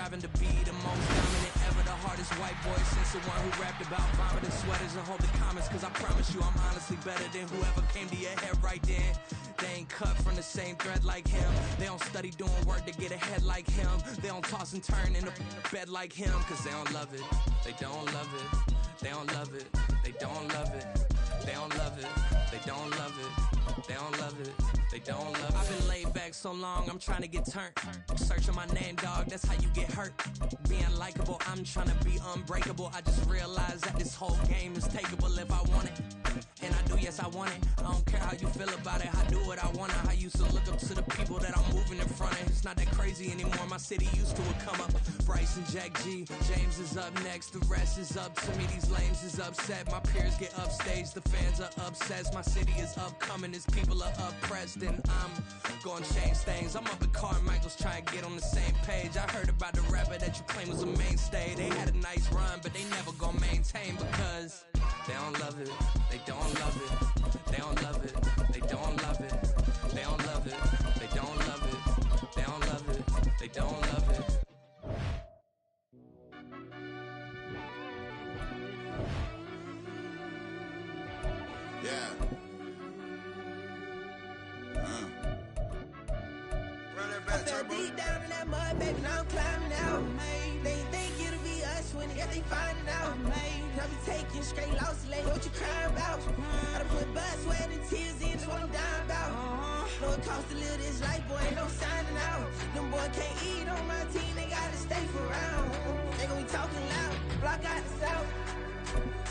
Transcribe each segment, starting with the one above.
striving to be the most dominant ever, the hardest white boy since the one who rapped about vomiting sweaters and hold the comments, cause I promise you I'm honestly better than whoever came to your head right then. They ain't cut from the same thread like him. They don't study doing work to get ahead like him. They don't toss and turn in the bed like him, cause they don't love it. They don't love it. They don't love it. They don't love it. They don't love it. They don't love it. They don't love it. They don't love it. I've been laid back so long, I'm trying to get turned. Searching my name, dog, that's how you get hurt. Being likable, I'm trying to be unbreakable. I just realized that this whole game is takeable if I want it. And I do, yes, I want it. I don't care how you feel about it. I do what I want. I used to look up to the people that I'm moving in front of. It's not that crazy anymore. My city used to would come up. Bryce and Jack G. James is up next. The rest is up to me. These lames is upset. My peers get upstaged. The fans are obsessed. My city is upcoming. These people are oppressed. And I'm going to change things. I'm up at Carmichael's trying to get on the same page. I heard about the rapper that you claim was a mainstay. They had a nice run, but they never gonna maintain because they don't love it. They don't love it. They don't love it. They don't love it. They don't love it. They don't love it. They don't love it. They don't love it. Yeah. I fell deep down in that mud, baby, now I'm climbing out. They think it'll be us when they finding out. I be taking straight losses, like what you crying about? I done put blood, sweat, and tears in, that's what I'm dying about. Know it costs to live this life, boy, ain't no signing out. Them boy can't eat on my team, they gotta stay for round. They gon' be talking loud, block out the south.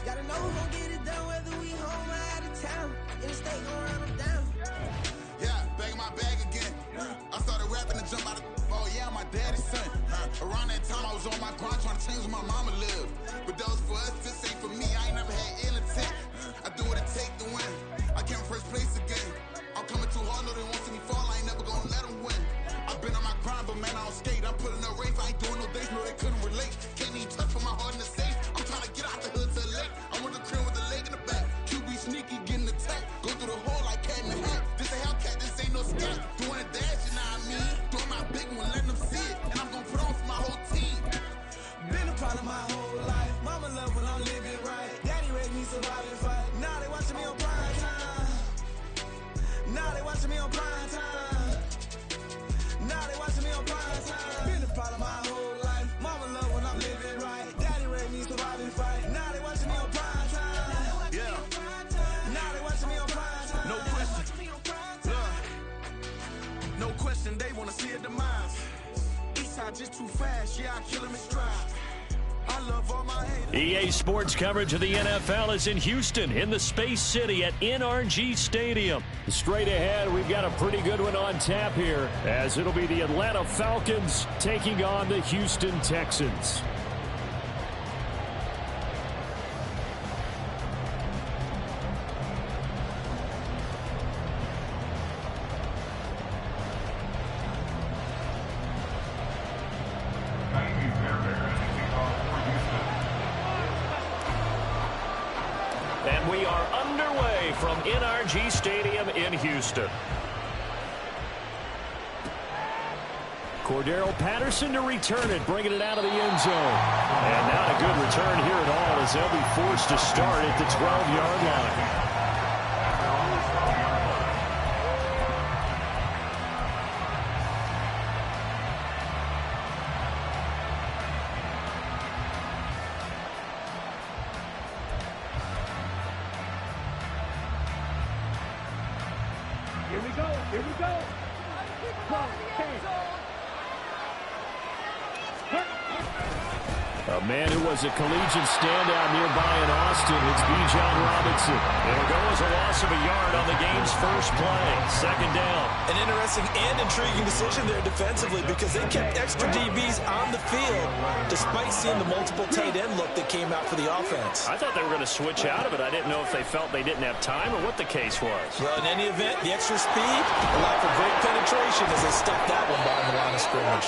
Gotta know who gon' get it done, whether we home or out of town. In the state gon' run them down. Yeah, back in my bag again. I started rapping and jump out of, oh yeah, my daddy's son. Around that time I was on my grind trying to change where my mama lived. But that was for us, this ain't for me, I ain't never had ill intent. I do what it take to win, I came first place again. I'm coming too hard, no they won't see me fall, I ain't never gonna let them win. I've been on my grind, but man I don't skate, I'm putting up race, I ain't doing no days, no they couldn't relate. Can't even touch for my heart in the safe, I'm trying to get out the hood to the lake. I'm with the crib with the leg in the back, QB sneaky, getting attacked. Go through the hole like cat in the hat, this a Hellcat, this ain't no scat. Doing a dash, you know what I mean? Doing my big one, letting them see it, and I'm gonna put on for my whole team. Been a problem my whole life. Mama love when I'm living right. Daddy raised me survive and fight. Now they watching me on prime time. Now they watching me on prime time. Now they watching me on prime time. Been a problem my whole life. Mama love when I'm living right. Daddy raised me survive and fight. Now they watching me on prime time. Yeah. Now they watching me on prime time. No question. No question, they wanna see a demise. Eastside just too fast, yeah, I kill him in stride. I love all my haters. EA Sports coverage of the NFL is in Houston, in the Space City at NRG Stadium. Straight ahead, we've got a pretty good one on tap here, as it'll be the Atlanta Falcons taking on the Houston Texans. And we are underway from NRG Stadium in Houston. Cordero Patterson to return it, bringing it out of the end zone. And not a good return here at all, as they'll be forced to start at the 12-yard line. Here we go. A man who was a collegiate standout nearby in Austin, it's Bijan Robinson. It'll go as a loss of a yard on the game's first play. Second down. An interesting and intriguing decision there defensively, because they kept extra DBs on the field despite seeing the multiple tight end look that came out for the offense. I thought they were going to switch out of it. I didn't know if they felt they didn't have time or what the case was. Well, in any event, the extra speed allowed for great penetration as they stuffed that one behind the line of scrimmage.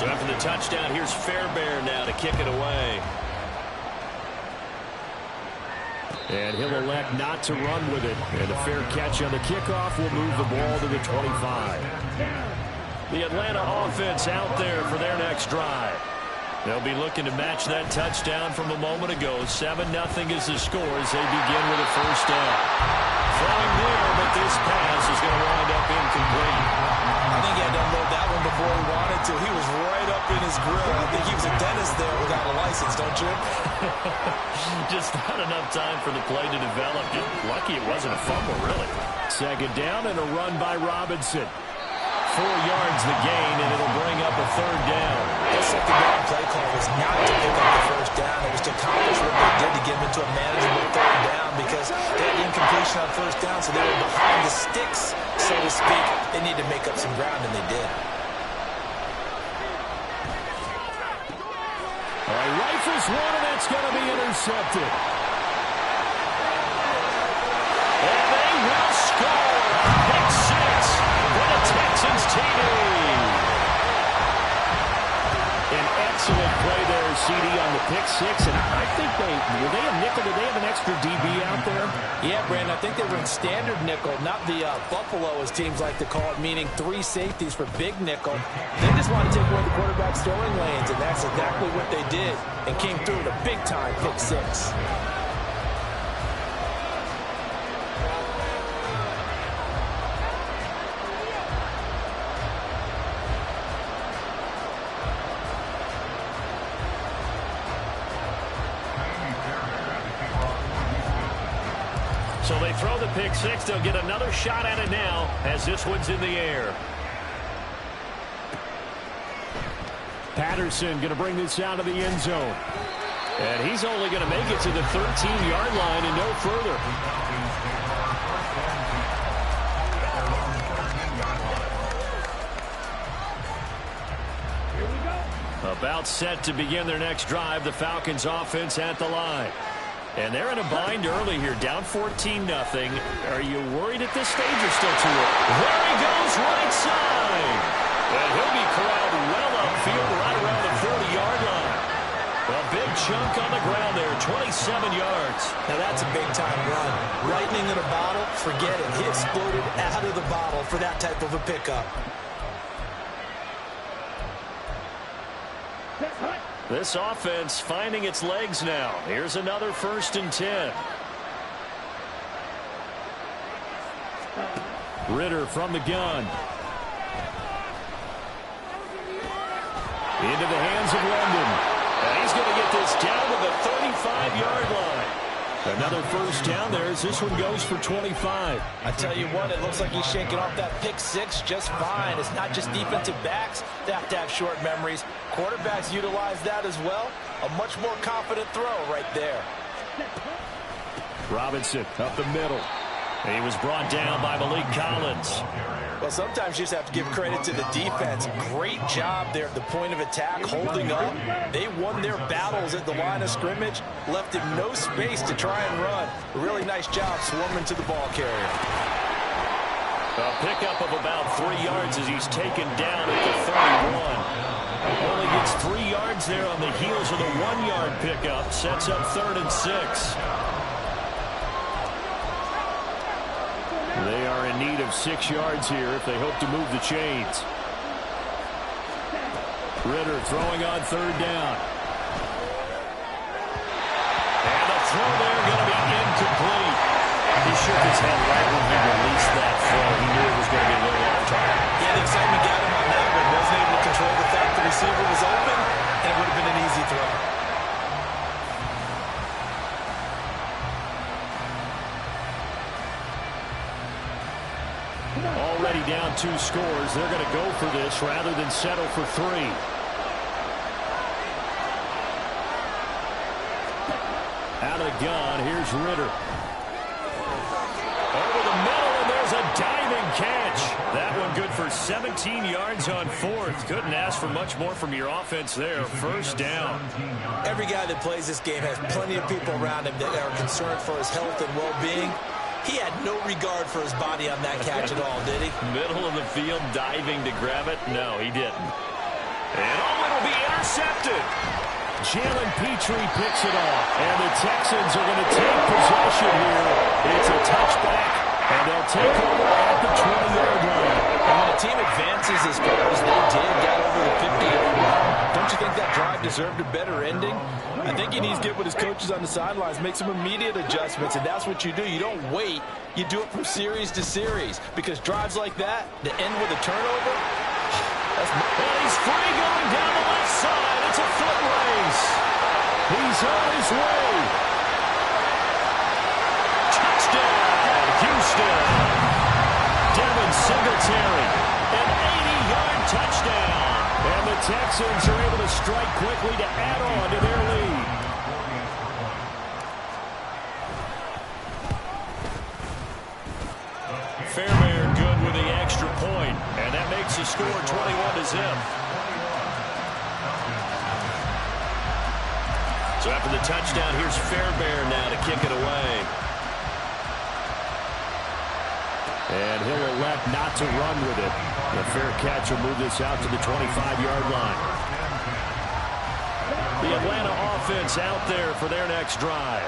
So after the touchdown, here's Fairbairn now to kick it away. And he'll elect not to run with it. And a fair catch on the kickoff will move the ball to the 25. The Atlanta offense out there for their next drive. They'll be looking to match that touchdown from a moment ago. 7-0 is the score as they begin with a first down. Throwing there, but this pass is going to wind up incomplete. I think he had to unload that one before he wanted to. He was right up in his grill. I think he was a dentist there without a license, don't you? Just not enough time for the play to develop. Just lucky it wasn't a fumble, really. Second down and a run by Robinson. 4 yards the gain, and it'll bring up a third down. The second down play call was not to pick up the first down. It was to accomplish what they did to get him into a manageable third down because they had incompletion on first down, so they were behind the sticks, so to speak. They needed to make up some ground, and they did. All right, rifles one, and that's going to be intercepted. And they will score. Pick 6 for the Texans TD. An excellent play there, CD, on the pick 6. And I think were they a nickel? Did they have an extra DB out there? Yeah, Brandon, I think they were in standard nickel, not the Buffalo, as teams like to call it, meaning 3 safeties for big nickel. They just want to take away the quarterback's throwing lanes, and that's exactly what they did and came through with a big-time pick 6. So they throw the pick 6. They'll get another shot at it now as this one's in the air. Patterson going to bring this out of the end zone. And he's only going to make it to the 13-yard line and no further. About set to begin their next drive. The Falcons offense at the line. And they're in a bind early here, down 14-0. Are you worried at this stage or still too early? There he goes, right side. And he'll be corralled well upfield right around the 40-yard line. A big chunk on the ground there, 27 yards. Now that's a big-time run. Lightning in a bottle, forget it. He exploded out of the bottle for that type of a pickup. This offense finding its legs now. Here's another 1st and 10. Ritter from the gun. Into the hands of London. And he's going to get this down to the 35-yard line. Another first down there as this one goes for 25. I tell you what, it looks like he's shaking off that pick 6 just fine. It's not just defensive backs that have to have short memories. Quarterbacks utilize that as well. A much more confident throw right there. Robinson up the middle. And he was brought down by Malik Collins. Well, sometimes you just have to give credit to the defense. Great job there at the point of attack, holding up. They won their battles at the line of scrimmage, left him no space to try and run. A really nice job swarming to the ball carrier. A pickup of about 3 yards as he's taken down at the 31. Only gets 3 yards there on the heels of the 1-yard pickup. Sets up 3rd and 6. They are in need of 6 yards here if they hope to move the chains. Ritter throwing on 3rd down. And the throw there going to be incomplete. He shook his head right when he released that throw. He knew it was going to be a little off target. Yeah, the excitement got him on that one. Wasn't able to control the fact the receiver was open, and it would have been an easy throw. Already down 2 scores. They're going to go for this rather than settle for 3. Out of the gun, here's Ritter. Over the middle, and there's a diving catch. That one good for 17 yards on 4th. Couldn't ask for much more from your offense there. First down. Every guy that plays this game has plenty of people around him that are concerned for his health and well-being. He had no regard for his body on that catch at all, did he? Middle of the field, diving to grab it? No, he didn't. And intercepted. Jalen Petrie picks it off, and the Texans are going to take possession here. It's a touchback, and they'll take over at the 20-yard line. And when a team advances as far as they did, got over the 50-yard line, don't you think that drive deserved a better ending? I think he needs to get with his coaches on the sidelines, make some immediate adjustments, and that's what you do. You don't wait. You do it from series to series, because drives like that, to end with a turnover, and he's free going down the left side. It's a foot race. He's on his way. Touchdown, Houston. Devin Singletary, an 80-yard touchdown. And the Texans are able to strike quickly to add on to their lead. Fairbairn good with the extra point, and that makes the score 21-0. So after the touchdown, here's Fairbairn now to kick it away. And he'll elect not to run with it. The fair catch will move this out to the 25-yard line. The Atlanta offense out there for their next drive.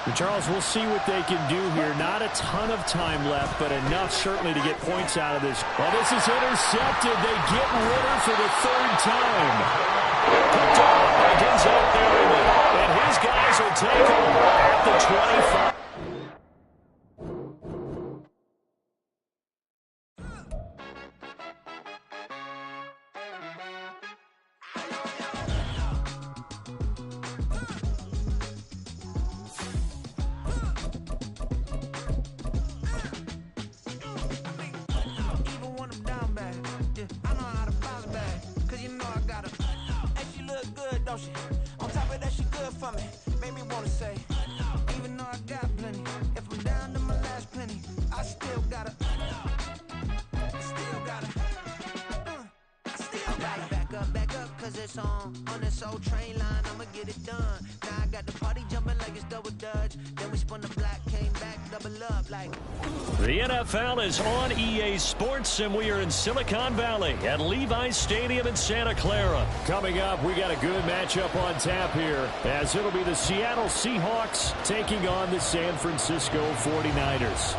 And Charles, we'll see what they can do here. Not a ton of time left, but enough certainly to get points out of this. Well, this is intercepted. They get Ritter for the third time. Picked off by Denzel Perryman. And his guys will take over at the 25. On top of that, she good for me. Made me wanna say, even though I got plenty, if I'm down to my last penny, I still gotta back up, cause it's on this old train line, I'ma get it done. Now I got the party jumping like it's double dutch. Then we spun the block, came back, double up like. The NFL is on EA Sports, and we are in Silicon Valley at Levi's Stadium in Santa Clara. Coming up, we got a good matchup on tap here, as it'll be the Seattle Seahawks taking on the San Francisco 49ers.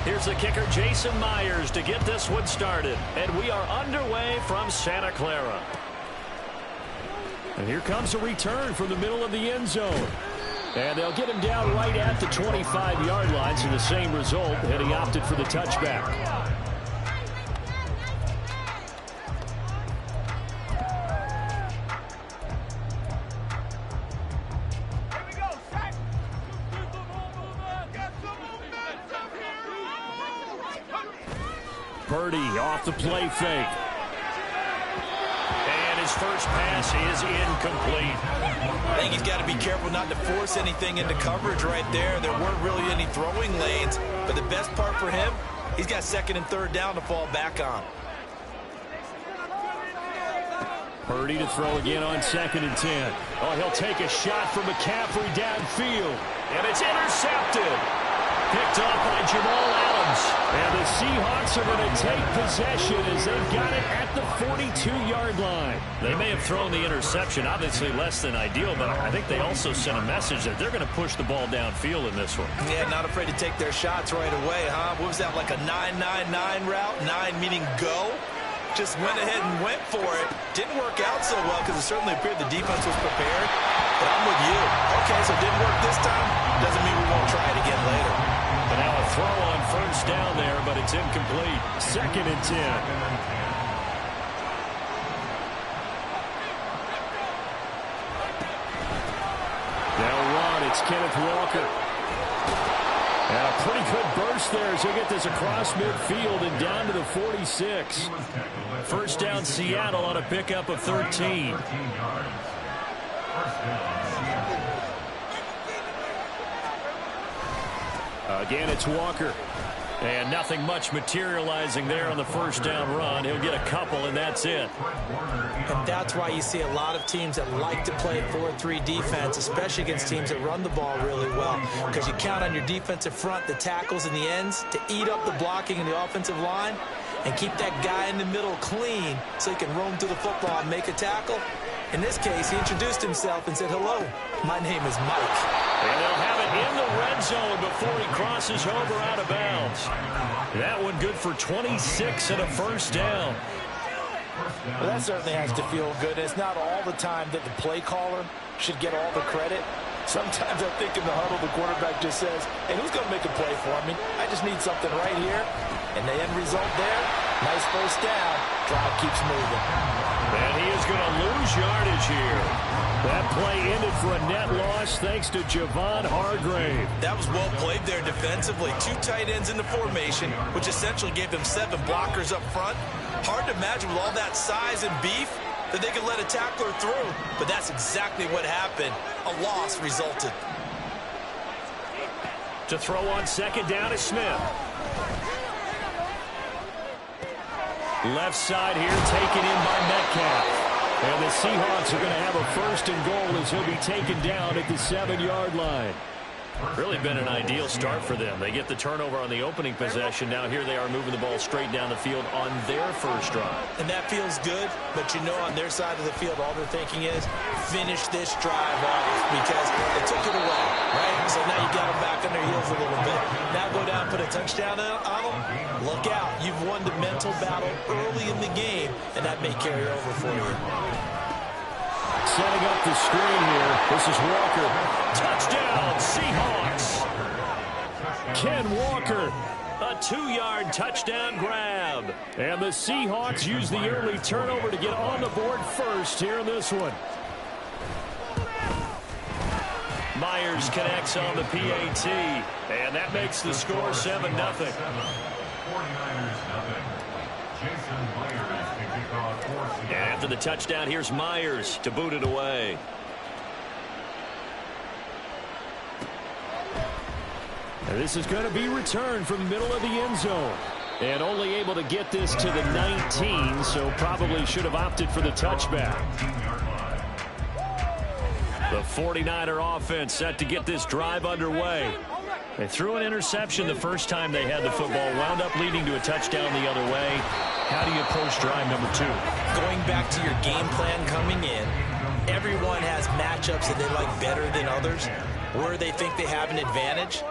Here's the kicker, Jason Myers, to get this one started. And we are underway from Santa Clara. And here comes a return from the middle of the end zone. And they'll get him down right at the 25-yard line, so the same result, and he opted for the touchback. Purdy off the play fake. And his first pass is incomplete. I think he's got to be careful not to force anything into coverage right there. There weren't really any throwing lanes, but the best part for him, he's got second and third down to fall back on. Purdy to throw again on 2nd and 10. Oh, he'll take a shot from McCaffrey downfield. And it's intercepted. Picked off by Jamal Adams. And the Seahawks are going to take possession as they've got it at the 42-yard line. They may have thrown the interception, obviously less than ideal, but I think they also sent a message that they're going to push the ball downfield in this one. Yeah, not afraid to take their shots right away, huh? What was that, like a 9-9-9 route? 9 meaning go? Just went ahead and went for it. Didn't work out so well because it certainly appeared the defense was prepared. But I'm with you. Okay, so it didn't work this time. Doesn't mean we won't try it again later. And now a throw on first down there, but it's incomplete. 2nd and 10. Now run, it's Kenneth Walker. And a pretty good burst there as they get this across midfield and down to the 46. First down Seattle on a pickup of 13. Again, it's Walker. And nothing much materializing there on the first down run. He'll get a couple, and that's it. And that's why you see a lot of teams that like to play 4-3 defense, especially against teams that run the ball really well, because you count on your defensive front, the tackles and the ends, to eat up the blocking in the offensive line and keep that guy in the middle clean so he can roam through the football and make a tackle. In this case, he introduced himself and said, "Hello, my name is Mike." And they'll have it in the red zone before he crosses over out of bounds. That one good for 26 and a first down. Well, that certainly has to feel good. It's not all the time that the play caller should get all the credit. Sometimes I think in the huddle, the quarterback just says, "Hey, who's going to make a play for me? I just need something right here." And the end result there, nice first down. Drive keeps moving. And he is going to lose yardage here. That play ended for a net loss thanks to Javon Hargrave. That was well played there defensively. 2 tight ends in the formation, which essentially gave them 7 blockers up front. Hard to imagine with all that size and beef that they could let a tackler through. But that's exactly what happened. A loss resulted. To throw on second down is Smith. Left side here, taken in by Metcalf. And the Seahawks are going to have a first and goal as he'll be taken down at the 7-yard line. Really been an ideal start for them. They get the turnover on the opening possession. Now here they are moving the ball straight down the field on their first drive. And that feels good, but you know on their side of the field all they're thinking is finish this drive off because they took it away, right? So now you got them back on their heels a little bit. Now go down and put a touchdown on them. Look out. You've won the mental battle early in the game, and that may carry over for you. Setting up the screen here. This is Walker. Touchdown, Seahawks. Ken Walker, a 2-yard touchdown grab. And the Seahawks use the early turnover to get on the board first here in this one. Myers connects on the PAT. And that makes the score 7-0. And after the touchdown, here's Myers to boot it away. And this is going to be returned from the middle of the end zone. And only able to get this to the 19, so probably should have opted for the touchback. The 49er offense set to get this drive underway. They threw an interception the first time they had the football, wound up leading to a touchdown the other way. How do you approach drive number 2? Going back to your game plan coming in, everyone has matchups that they like better than others. Where they think they have an advantage,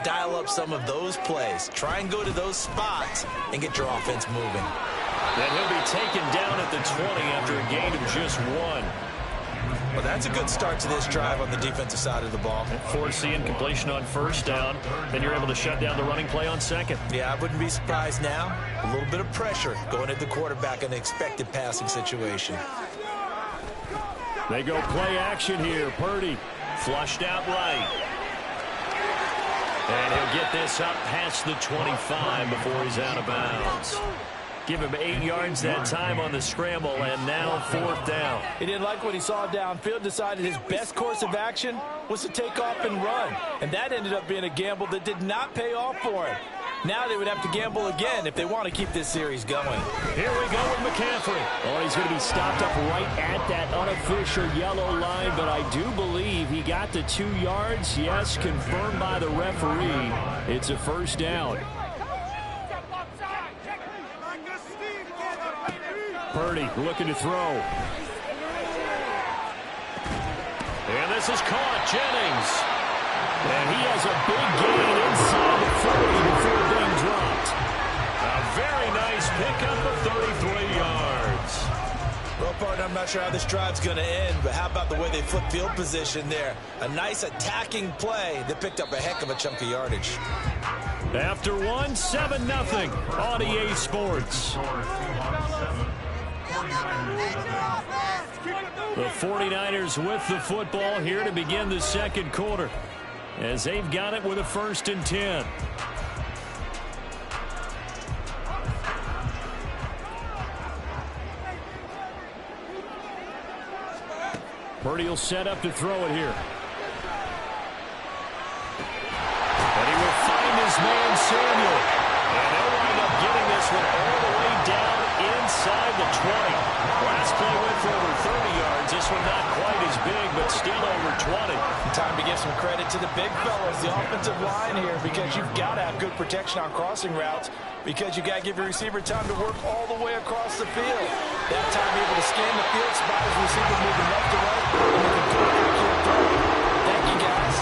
dial up some of those plays. Try and go to those spots and get your offense moving. Then he'll be taken down at the 20 after a gain of just 1. Well, that's a good start to this drive on the defensive side of the ball. Force the incompletion on first down. Then you're able to shut down the running play on second. Yeah, I wouldn't be surprised now. A little bit of pressure going at the quarterback in an expected passing situation. They go play action here. Purdy flushed out right. And he'll get this up past the 25 before he's out of bounds. Give him 8 yards that time on the scramble, and now 4th down. He didn't like what he saw downfield, decided his best course of action was to take off and run. And that ended up being a gamble that did not pay off for him. Now they would have to gamble again if they want to keep this series going. Here we go with McCaffrey. Oh, he's going to be stopped up right at that unofficial yellow line, but I do believe he got the 2 yards. Yes, confirmed by the referee. It's a first down. Purdy looking to throw. And this is caught. Jennings. And he has a big gain inside the 40 before being dropped. A very nice pickup of 33 yards. Well, partner, I'm not sure how this drive's going to end, but how about the way they flip field position there? A nice attacking play that picked up a heck of a chunk of yardage. After 1, 7-0 on EA Sports. The 49ers with the football here to begin the second quarter, as they've got it with a 1st and 10. Purdy will set up to throw it here. And he will find his man Samuel. one all the way down inside the 20. Last play went for over 30 yards. This one not quite as big, but still over 20. Time to give some credit to the big fellas, the offensive line here, because you've got to have good protection on crossing routes, because you got to give your receiver time to work all the way across the field. That time able to scan the field, spot his receiver moving left to right, and make a good, accurate throw. Thank you, guys.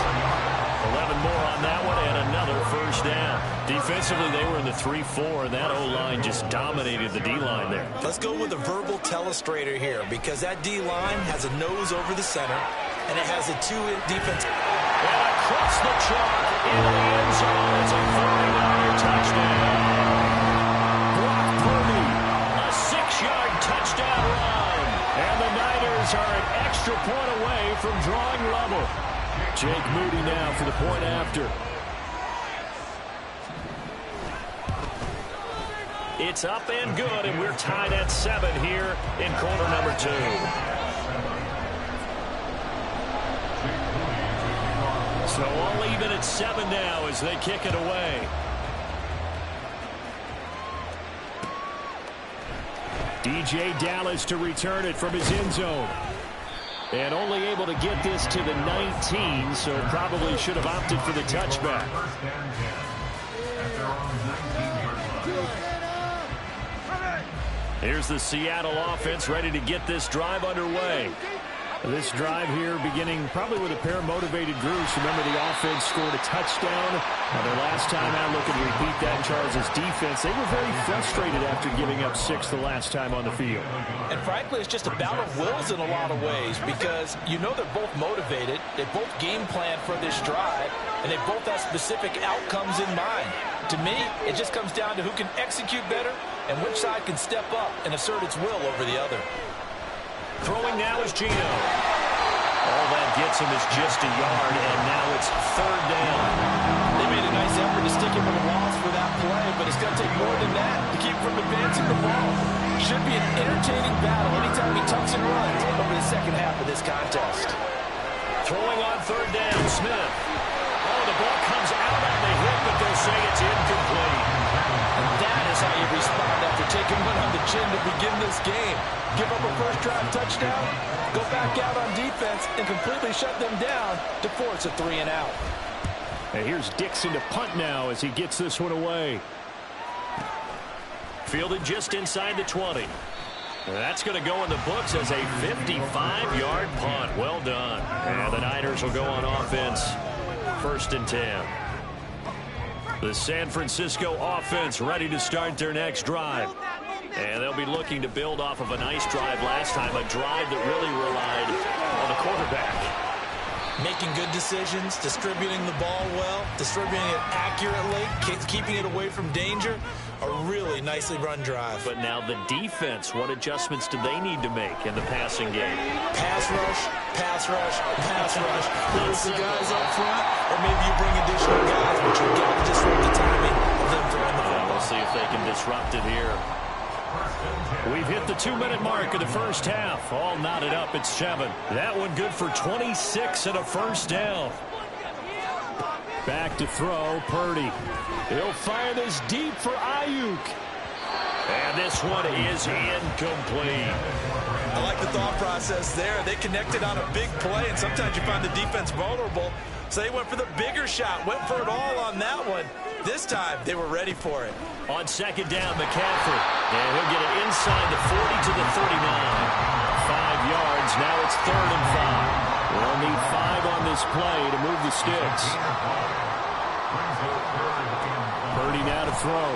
11 more on that one, and another first down. Defensively, they were in the 3-4, and that O-line just dominated the D-line there. Let's go with a verbal telestrator here, because that D-line has a nose over the center, and it has a two-defense. And across the chalk into the end zone. It's a 40-yard touchdown. Brock Purdy, a 6-yard touchdown run. And the Niners are an extra point away from drawing level. Jake Moody now for the point after. It's up and good, and we're tied at 7 here in quarter number 2. So all even at 7 now as they kick it away. DJ Dallas to return it from his end zone. And only able to get this to the 19, so probably should have opted for the touchback. Here's the Seattle offense ready to get this drive underway. This drive here beginning probably with a pair of motivated groups. Remember, the offense scored a touchdown. Their last time out, looking to repeat that in Charles' defense. They were very frustrated after giving up 6 the last time on the field. And frankly, it's just a battle of wills in a lot of ways, because you know they're both motivated. They both game plan for this drive, and they both have specific outcomes in mind. To me, it just comes down to who can execute better and which side can step up and assert its will over the other. Throwing now is Gino. All that gets him is just a yard, and now it's 3rd down. They made a nice effort to stick him with a loss for that play, but it's going to take more than that to keep from advancing the ball. Should be an entertaining battle anytime he tucks and runs over the second half of this contest. Throwing on 3rd down, Smith. Oh, the ball comes out on the hit, but they'll say it's incomplete. And that is how you respond after taking one on the chin to begin this game. Give up a first drive touchdown, go back out on defense, and completely shut them down to force a 3 and out. And here's Dixon to punt now as he gets this one away. Fielded just inside the 20. That's going to go in the books as a 55-yard punt. Well done. And the Niners will go on offense. 1st and 10. The San Francisco offense ready to start their next drive. And they'll be looking to build off of a nice drive last time, a drive that really relied on the quarterback. Making good decisions, distributing the ball well, distributing it accurately, keeping it away from danger. A really nicely run drive. But now the defense, what adjustments do they need to make in the passing game? Pass rush, pass rush, pass rush. Lose the guys up front, or maybe you bring additional guys, but you've got to disrupt the timing of them throwing the ball. We'll see if they can disrupt it here. We've hit the 2-minute mark of the first half. All knotted up at 7. That one good for 26 and a first down. Back to throw, Purdy. He'll fire this deep for Ayuk. And this one is incomplete. I like the thought process there. They connected on a big play, and sometimes you find the defense vulnerable. So they went for the bigger shot, went for it all on that one. This time, they were ready for it. On 2nd down, McCaffrey. And he'll get it inside the 40 to the 39. 5 yards. Now it's 3rd and 5. We'll need 5 on this play to move the sticks. Purdy now to throw.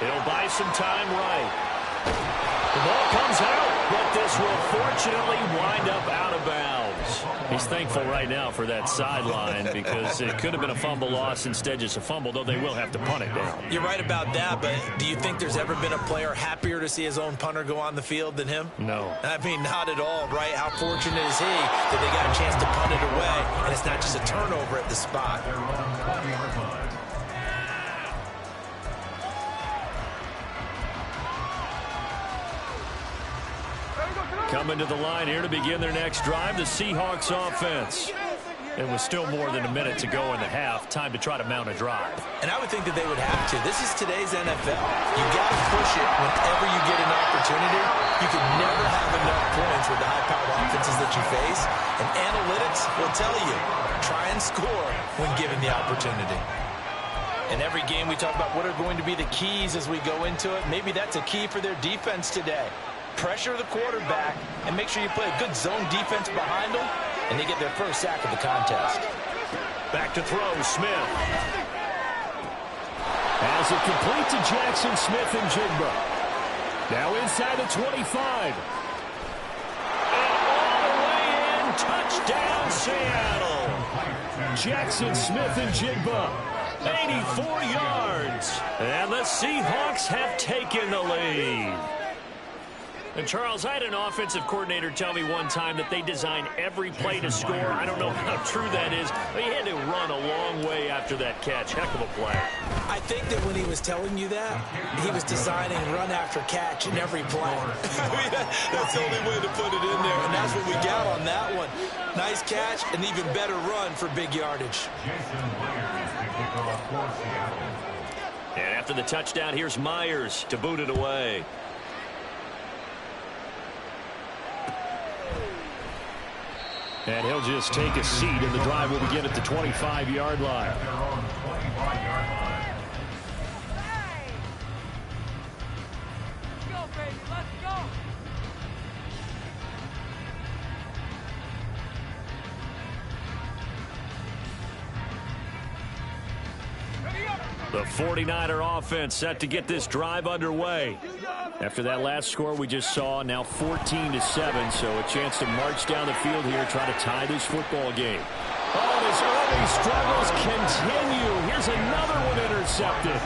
He'll buy some time right. The ball comes out, but this will fortunately wind up out of bounds. He's thankful right now for that sideline because it could have been a fumble loss, instead just a fumble, though they will have to punt it down. You're right about that, but do you think there's ever been a player happier to see his own punter go on the field than him? No. I mean, not at all, right? How fortunate is he that they got a chance to punt it away, and it's not just a turnover at the spot. Coming to the line here to begin their next drive, the Seahawks offense. It was still more than a minute to go in the half. Time to try to mount a drive. And I would think that they would have to. This is today's NFL. You got to push it whenever you get an opportunity. You can never have enough points with the high-powered offenses that you face. And analytics will tell you, try and score when given the opportunity. In every game, we talk about what are going to be the keys as we go into it. Maybe that's a key for their defense today. Pressure the quarterback and make sure you play a good zone defense behind them, and they get their first sack of the contest. Back to throw, Smith. Has it complete to Jackson Smith and Jigba. Now inside the 25. And all the way in, touchdown Seattle. Jackson Smith and Jigba, 84 yards. And the Seahawks have taken the lead. And, Charles, I had an offensive coordinator tell me one time that they design every play to score. I don't know how true that is, but he had to run a long way after that catch. Heck of a play. I think that when he was telling you that, he was designing run after catch in every play. I mean, that's the only way to put it in there, and that's what we got on that one. Nice catch, and even better run for big yardage. And after the touchdown, here's Myers to boot it away. And he'll just take a seat, and the drive will begin at the 25-yard line. The 49er offense set to get this drive underway. After that last score we just saw, now 14-7, so a chance to march down the field here, try to tie this football game. Oh, his early struggles continue. Here's another one intercepted.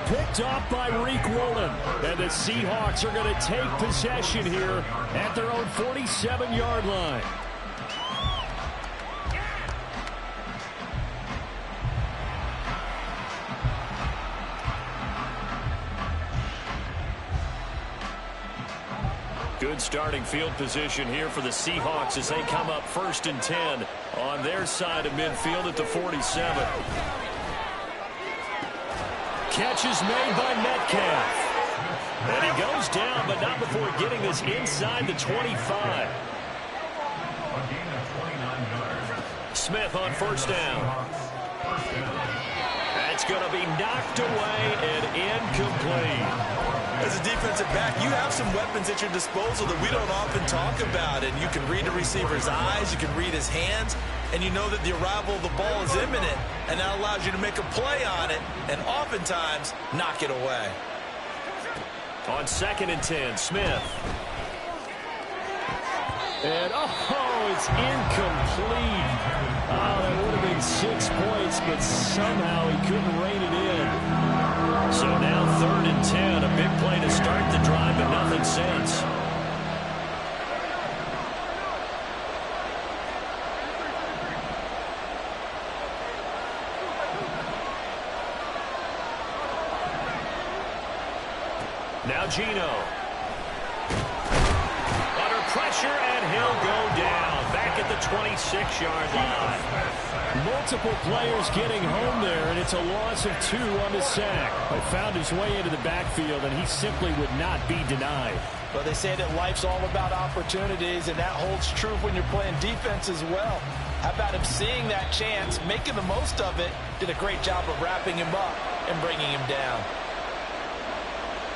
Picked off by Reek Woolen. And the Seahawks are going to take possession here at their own 47-yard line. Good starting field position here for the Seahawks as they come up 1st and 10 on their side of midfield at the 47. Catch is made by Metcalf. And he goes down, but not before getting this inside the 25. Smith on 1st down. That's going to be knocked away and incomplete. As a defensive back, you have some weapons at your disposal that we don't often talk about. And you can read the receiver's eyes, you can read his hands, and you know that the arrival of the ball is imminent. And that allows you to make a play on it and oftentimes knock it away. On 2nd and 10, Smith. And, oh, it's incomplete. Oh, that would have been 6 points, but somehow he couldn't rein it in. So now 3rd and 10, a big play to start the drive, but nothing since. Now Gino. Under pressure, and he'll go down. Back at the 26-yard line. Multiple players getting home there, and it's a loss of 2 on the sack. He found his way into the backfield, and he simply would not be denied. Well, they say that life's all about opportunities, and that holds true when you're playing defense as well. How about him seeing that chance, making the most of it, did a great job of wrapping him up and bringing him down.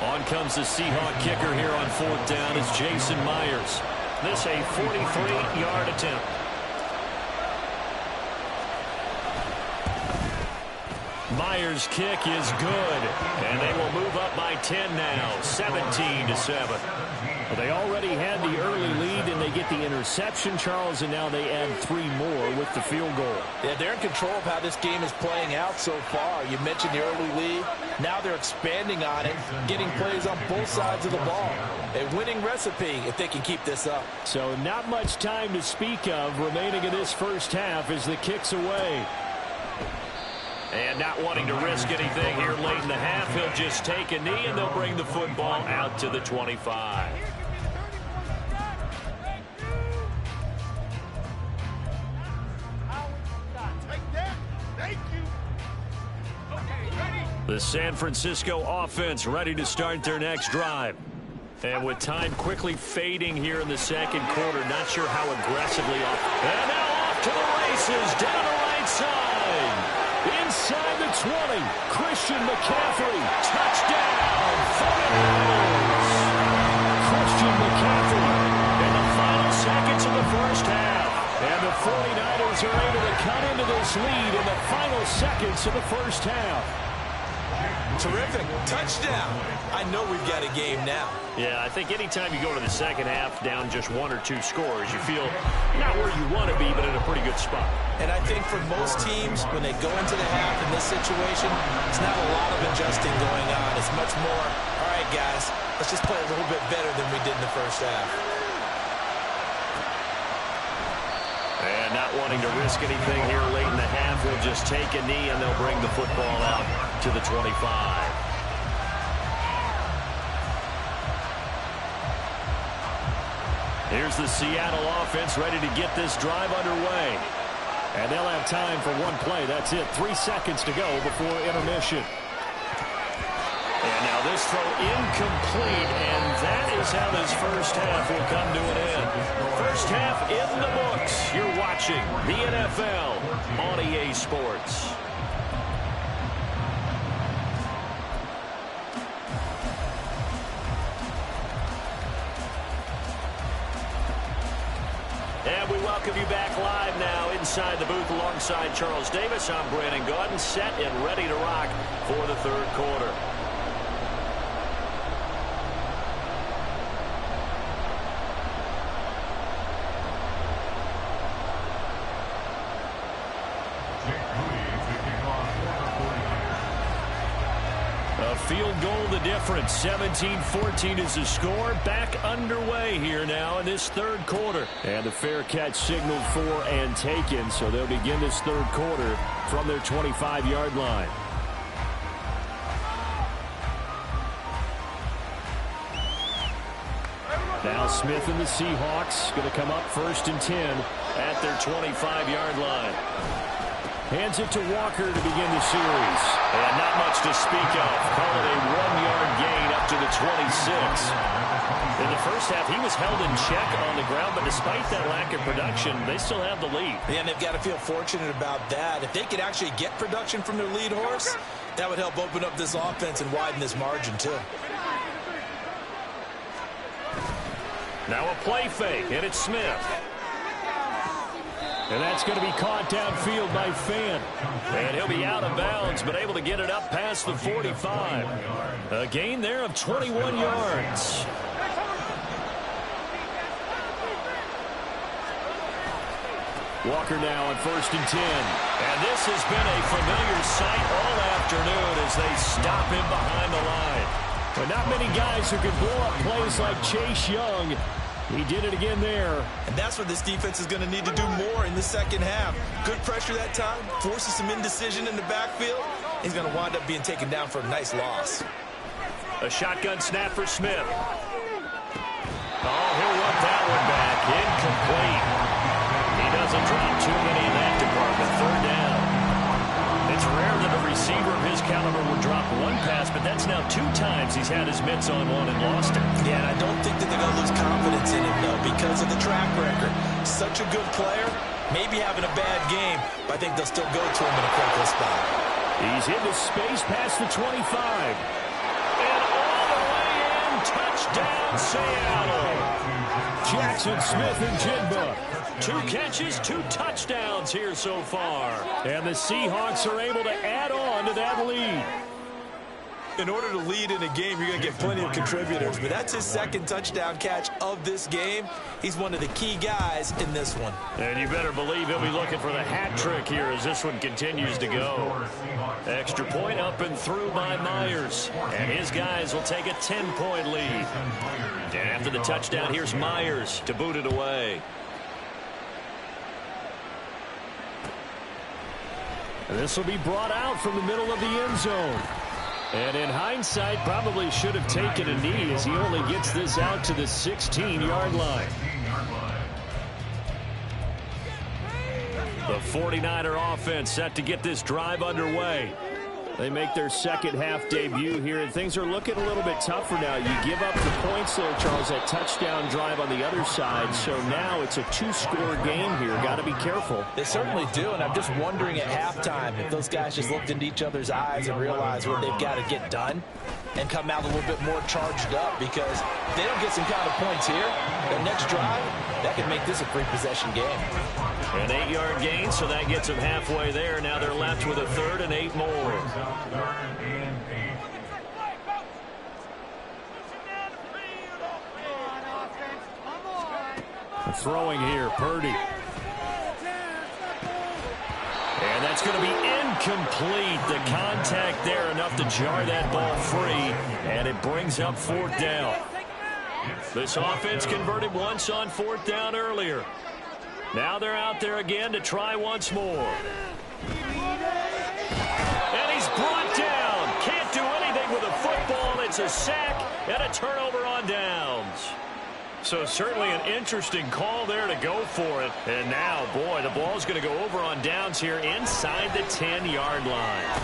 On comes the Seahawk kicker here on 4th down is Jason Myers. This a 43-yard attempt. Myers' kick is good, and they will move up by 10 now, 17-7. Well, they already had the early lead, and they get the interception, Charles, and now they add 3 more with the field goal. Yeah, they're in control of how this game is playing out so far. You mentioned the early lead. Now they're expanding on it, getting plays on both sides of the ball. A winning recipe if they can keep this up. So not much time to speak of remaining in this first half as the kick's away. And not wanting to risk anything here late in the half, he'll just take a knee, and they'll bring the football out to the 25. The San Francisco offense ready to start their next drive. And with time quickly fading here in the second quarter, not sure how aggressively off. And now off to the races, down the right side. Inside the 20, Christian McCaffrey, touchdown, 49ers. Christian McCaffrey in the final seconds of the first half. And the 49ers are able to cut into this lead in the final seconds of the first half. Terrific. Touchdown. I know we've got a game now. Yeah, I think anytime you go to the second half down just 1 or 2 scores, you feel not where you want to be, but in a pretty good spot. And I think for most teams, when they go into the half in this situation, it's not a lot of adjusting going on. It's much more, all right, guys, let's just play a little bit better than we did in the first half. And not wanting to risk anything here late in the half, we'll just take a knee and they'll bring the football out to the 25. Here's the Seattle offense ready to get this drive underway. And they'll have time for one play. That's it. 3 seconds to go before intermission. And now this throw incomplete, and that is how this first half will come to an end. First half in the books. You're watching the NFL on EA Sports. And we welcome you back live now inside the booth alongside Charles Davis. I'm Brandon Gaudin, set and ready to rock for the third quarter. A field goal the difference. 17-14 is the score. Back underway here now in this third quarter. And the fair catch signaled for and taken, so they'll begin this third quarter from their 25-yard line. Now Smith and the Seahawks going to come up 1st and 10 at their 25-yard line. Hands it to Walker to begin the series. And not much to speak of. Call it a 1-yard gain up to the 26. In the first half, he was held in check on the ground, but despite that lack of production, they still have the lead. Yeah, and they've got to feel fortunate about that. If they could actually get production from their lead horse, that would help open up this offense and widen this margin, too. Now a play fake, and it's Smith. And that's going to be caught downfield by Fan. And he'll be out of bounds, but able to get it up past the 45. A gain there of 21 yards. Walker now on 1st and 10. And this has been a familiar sight all afternoon as they stop him behind the line. But not many guys who can blow up plays like Chase Young. He did it again there. And that's what this defense is going to need to do more in the second half. Good pressure that time, forces some indecision in the backfield. He's going to wind up being taken down for a nice loss. A shotgun snap for Smith. Oh, he'll run that one back. Incomplete. He doesn't drop too many in that department. 3rd down. It's rare that a receiver of his caliber would drop one pass, but that's now 2 times he's had his mitts on one and lost it. Yeah, and I don't think that they're going to lose confidence in him, though, because of the track record. Such a good player, maybe having a bad game, but I think they'll still go to him in a critical spot. He's into space past the 25. And all the way in, touchdown Seattle. Jackson Smith and Jigba. 2 catches, 2 touchdowns here so far. And the Seahawks are able to add on to that lead. In order to lead in a game, you're going to get plenty of contributors. But that's his 2nd touchdown catch of this game. He's one of the key guys in this one. And you better believe he'll be looking for the hat trick here as this one continues to go. Extra point up and through by Myers. And his guys will take a 10-point lead. And after the touchdown, here's Myers to boot it away. This will be brought out from the middle of the end zone. And in hindsight, probably should have taken a knee as he only gets this out to the 16-yard line. The 49er offense set to get this drive underway. They make their second half debut here, and things are looking a little bit tougher now. You give up the points there, Charles, that touchdown drive on the other side. So now it's a 2-score game here. Got to be careful. They certainly do, and I'm just wondering at halftime if those guys just looked into each other's eyes and realized what they've got to get done and come out a little bit more charged up, because if they don't get some kind of points here, the next drive, that could make this a 3-possession game. An 8-yard gain, so that gets them halfway there. Now they're left with a 3rd and 8 more. Throwing here, Purdy. And that's going to be incomplete. The contact there enough to jar that ball free, and it brings up 4th down. This offense converted once on 4th down earlier. Now they're out there again to try once more. And he's brought down. Can't do anything with a football. It's a sack and a turnover on downs. So certainly an interesting call there to go for it. And now, boy, the ball's going to go over on downs here inside the 10-yard line.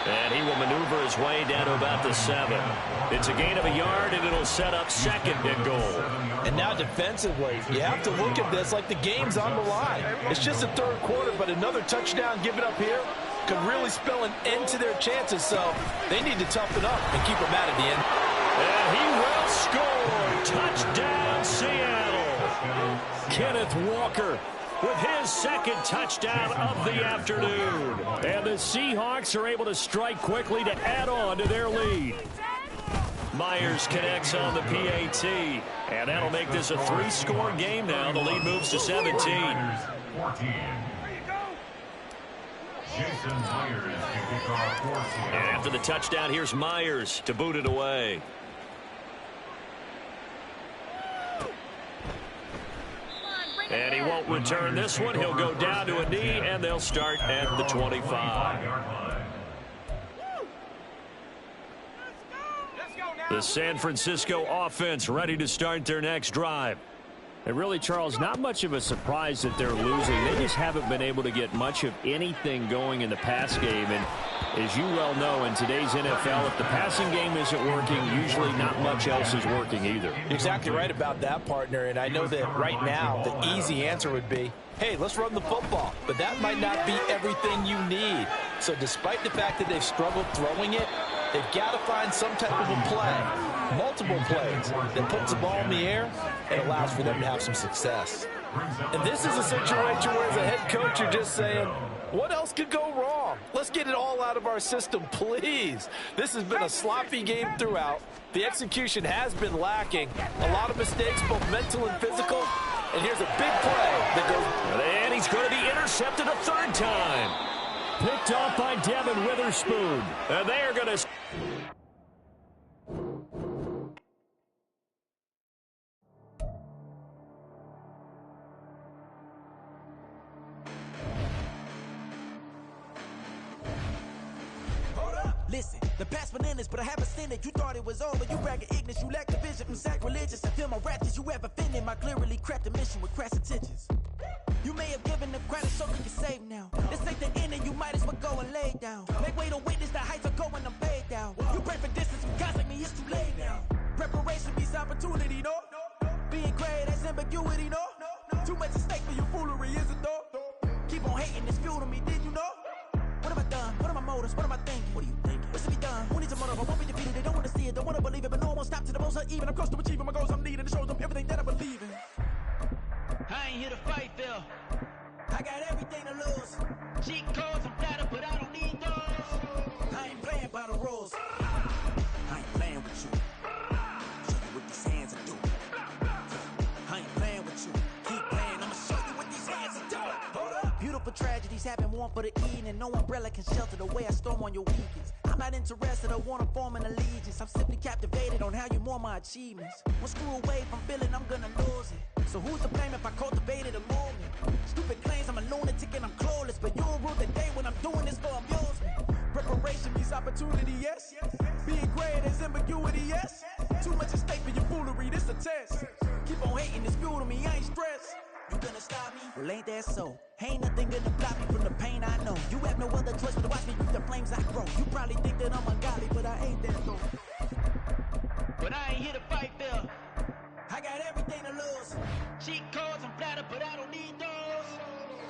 And he will maneuver his way down to about the 7. It's a gain of a yard, and it'll set up 2nd and goal. And now defensively, you have to look at this like the game's on the line. It's just the 3rd quarter, but another touchdown given up here could really spell an end to their chances. So they need to toughen up and keep them out at the end. And he will score. Touchdown, Seattle. Kenneth Walker with his 2nd touchdown of the afternoon. And the Seahawks are able to strike quickly to add on to their lead. Myers connects on the PAT, and that'll make this a 3-score game now. The lead moves to 17. And after the touchdown, here's Myers to boot it away. And he won't return this one. He'll go down to a knee, and they'll start at the 25. The San Francisco offense ready to start their next drive. And really, Charles, not much of a surprise that they're losing. They just haven't been able to get much of anything going in the pass game. And as you well know, in today's NFL, if the passing game isn't working, usually not much else is working either. You're exactly right about that, partner. And I know that right now the easy answer would be, hey, let's run the football. But that might not be everything you need. So despite the fact that they've struggled throwing it, they've got to find some type of a play, multiple plays, that puts the ball in the air and allows for them to have some success. And this is a situation where as a head coach, you're just saying, what else could go wrong? Let's get it all out of our system, please. This has been a sloppy game throughout. The execution has been lacking. A lot of mistakes, both mental and physical. And here's a big play that goes. And he's going to be intercepted a 3rd time. Picked off by Devin Witherspoon. And they are going to... Listen, the past bananas, but I haven't seen it. You thought it was over. You bragging ignorance. You lack the vision from sacrilegious. I feel my raptors. You ever offended my clearly crafted mission with crass intentions. You may have given the credit so you can save now. This ain't the end and you might as well go and lay down. Make way to witness the heights are going, I'm paid down. You pray for distance from guys like me, it's too late now. Preparation means opportunity, no? Being great, that's ambiguity, no? Too much at stake for your foolery, is it though? Keep on hating, it's fuel to me, did you know? What have I done? What are my motives? What am I thinking? What are you thinking? What's to be done? Who needs a motive? I won't be defeated. They don't want to see it, don't want to believe it, but no one won't stop to the most uneven. I'm close to achieving my goals. I'm needing to show them everything that I believe in. I ain't here to fight, Phil. I got everything to lose. Cheat codes, I'm flattered, but I don't need those. I ain't playing by the rules. I ain't playing with you. Show you what these hands are doing. I ain't playing with you. Keep playing, I'ma show you what these hands are doing. Hold up. Beautiful tragedies happen, one for the evening. No umbrella can shelter the way I storm on your weekends. I'm not interested, I wanna form an allegiance. I'm simply captivated on how you more my achievements. One screw away from feeling I'm gonna lose it. So who's to blame if I cultivated a movement? Stupid claims I'm a lunatic and I'm clueless, but you'll rule the day when I'm doing this for amusement. Preparation means opportunity, yes. Being great is ambiguity, yes. Too much at stake for your foolery, this a test. Keep on hating, it's fuel to me, I ain't stressed. You gonna stop me? Well, ain't that so? Ain't nothing gonna block me from the pain I know. You have no other choice but to watch me reap the flames I grow. You probably think that I'm ungodly, but I ain't that though. But I ain't here to fight, Phil. I got everything to lose. Cheat codes and flatter, but I don't need those.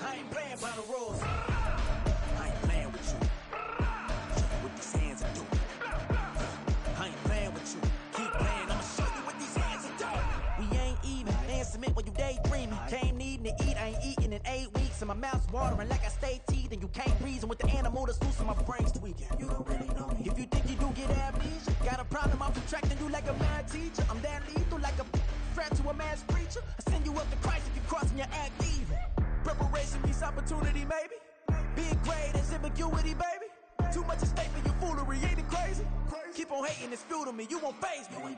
I ain't playing by the rules. I ain't playing with you. Show you what these hands are doing. I ain't playing with you. Keep playing, I'ma show you what these hands are doing. We ain't even. Dance submit when you daydreaming. Came needing to eat, I ain't eating in 8 weeks. And my mouth's watering like I stay teeth. And you can't reason with the animal that's loose and my brain's tweaking. You don't really know me. If you think you do get amnesia, got a problem, I'm subtracting you like a mad teacher. I'm that lethal like a threat to a mass preacher. I send you up to Christ if you crossing your act evil. Preparation meets opportunity, maybe. Big grade is ambiguity, baby. Too much at stake for your foolery, ain't it crazy? Keep on hating, it's fuel to me, you won't faze me.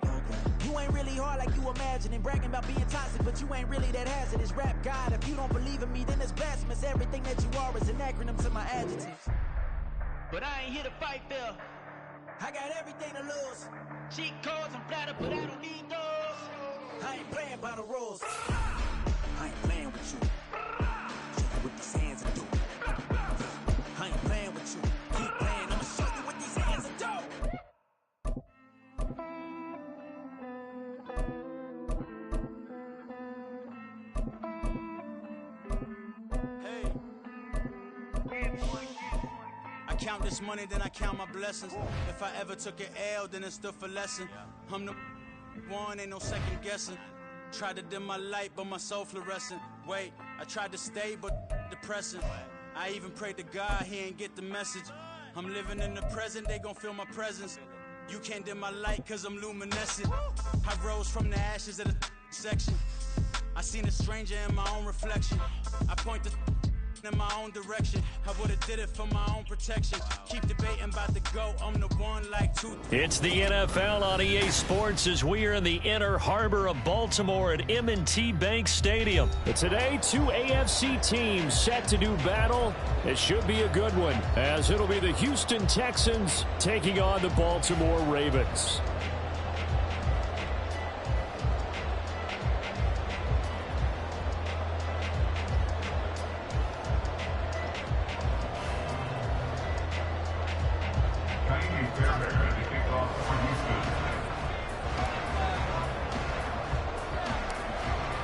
You ain't really hard like you imagine and bragging about being toxic, but you ain't really that hazardous. Rap God, if you don't believe in me, then it's blasphemous. Everything that you are is an acronym to my adjectives. But I ain't here to fight, Phil. I got everything to lose. Cheat codes and flatter, but I don't need those. I ain't playing by the rules. I ain't playing with you. Show you what these hands are doing. I ain't playing with you. Keep playing, I'ma show you what these hands are doing. I count this money, then I count my blessings. If I ever took an L, then it stood for lesson. I'm the one, ain't no second guessing. Tried to dim my light, but my soul fluorescent. Wait, I tried to stay, but depressing. I even prayed to God, he ain't get the message. I'm living in the present, they gon' feel my presence. You can't dim my light, cause I'm luminescent. I rose from the ashes of the section. I seen a stranger in my own reflection. I point the in my own direction. I would've did it for my own protection. Keep debating about the GOAT, I'm the one like two. It's the NFL on EA Sports as we are in the inner harbor of Baltimore at M&T Bank Stadium. But today, two AFC teams set to do battle. It should be a good one, as it'll be the Houston Texans taking on the Baltimore Ravens.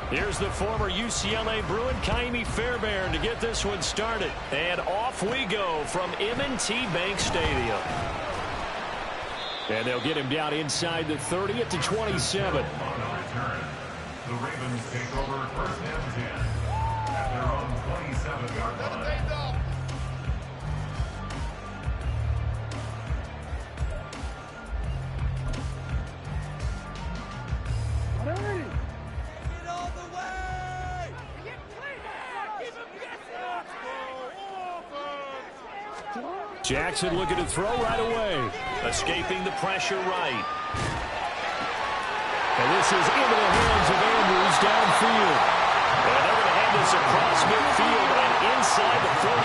Here's the former UCLA Bruin, Kaimi Fairbairn, to get this one started. And off we go from M&T Bank Stadium. And they'll get him down inside the 30 at the 27. On the return, the Ravens take over first and 10 at their own 27-yard line. Jackson looking to throw right away. Escaping the pressure right. And this is into the hands of Andrews downfield. And they're going to hand this across midfield and inside the 45.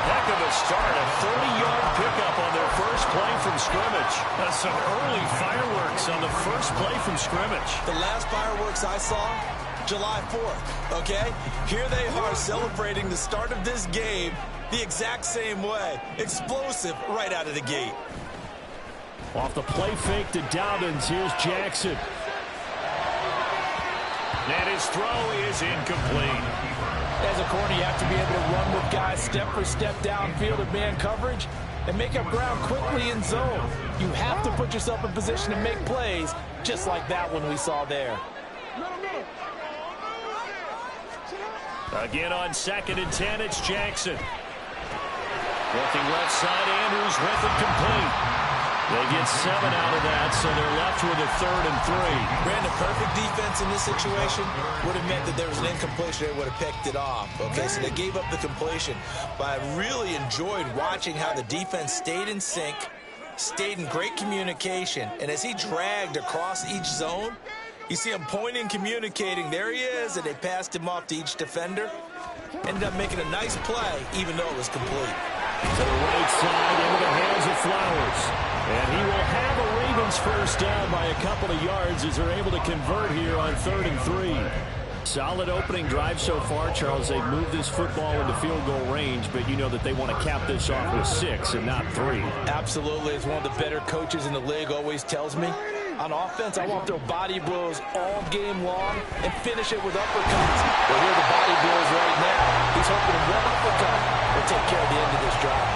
Heck of a start. A 30-yard pickup on their first play from scrimmage. That's some early fireworks on the first play from scrimmage. The last fireworks I saw, July 4th, okay? Here they are celebrating the start of this game the exact same way. Explosive right out of the gate. Off the play fake to Dobbins, here's Jackson. And his throw is incomplete. As a corner, you have to be able to run with guys step for step downfield in man coverage and make up ground quickly in zone. You have to put yourself in position to make plays, just like that one we saw there. Again on 2nd and 10, it's Jackson. Looking left side, Andrews with it complete. They get 7 out of that, so they're left with a 3rd and 3. Brandon, perfect defense in this situation would have meant that there was an incompletion. They would have picked it off. Okay, so they gave up the completion. But I really enjoyed watching how the defense stayed in sync, stayed in great communication, and as he dragged across each zone, you see him pointing, communicating. There he is, and they passed him off to each defender. Ended up making a nice play, even though it was complete. To the right side, into the hands of Flowers. And he will have a Ravens first down by a couple of yards as they're able to convert here on 3rd and 3. Solid opening drive so far, Charles. They've moved this football into field goal range, but you know that they want to cap this off with 6 and not 3. Absolutely. As one of the better coaches in the league always tells me, on offense, I want to throw body blows all game long and finish it with uppercuts. Well, here are the body blows right now. He's hoping one uppercut will take care of the end of this drive.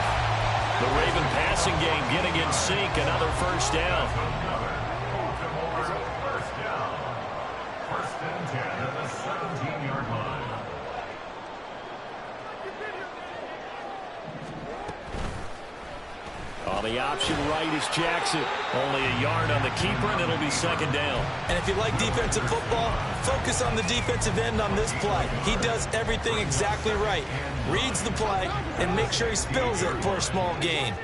The Raven passing game getting in sync. Another first down. First and 10 at the 17-yard line. On the option right is Jackson. Only a yard on the keeper, and it'll be second down. And if you like defensive football, focus on the defensive end on this play. He does everything exactly right. Reads the play and make sure he spills it for a small gain.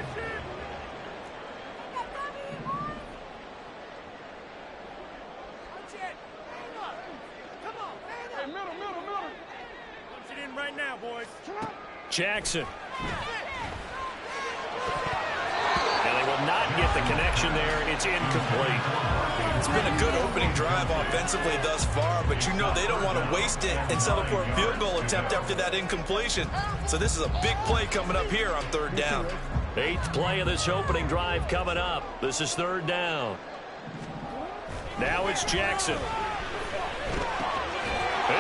Jackson. And they will not get the connection there. It's incomplete. It's been a good opening drive offensively thus far, but you know they don't want to waste it and settle for a field goal attempt after that incompletion. So this is a big play coming up here on third down. 8th play of this opening drive coming up. This is third down. Now it's Jackson.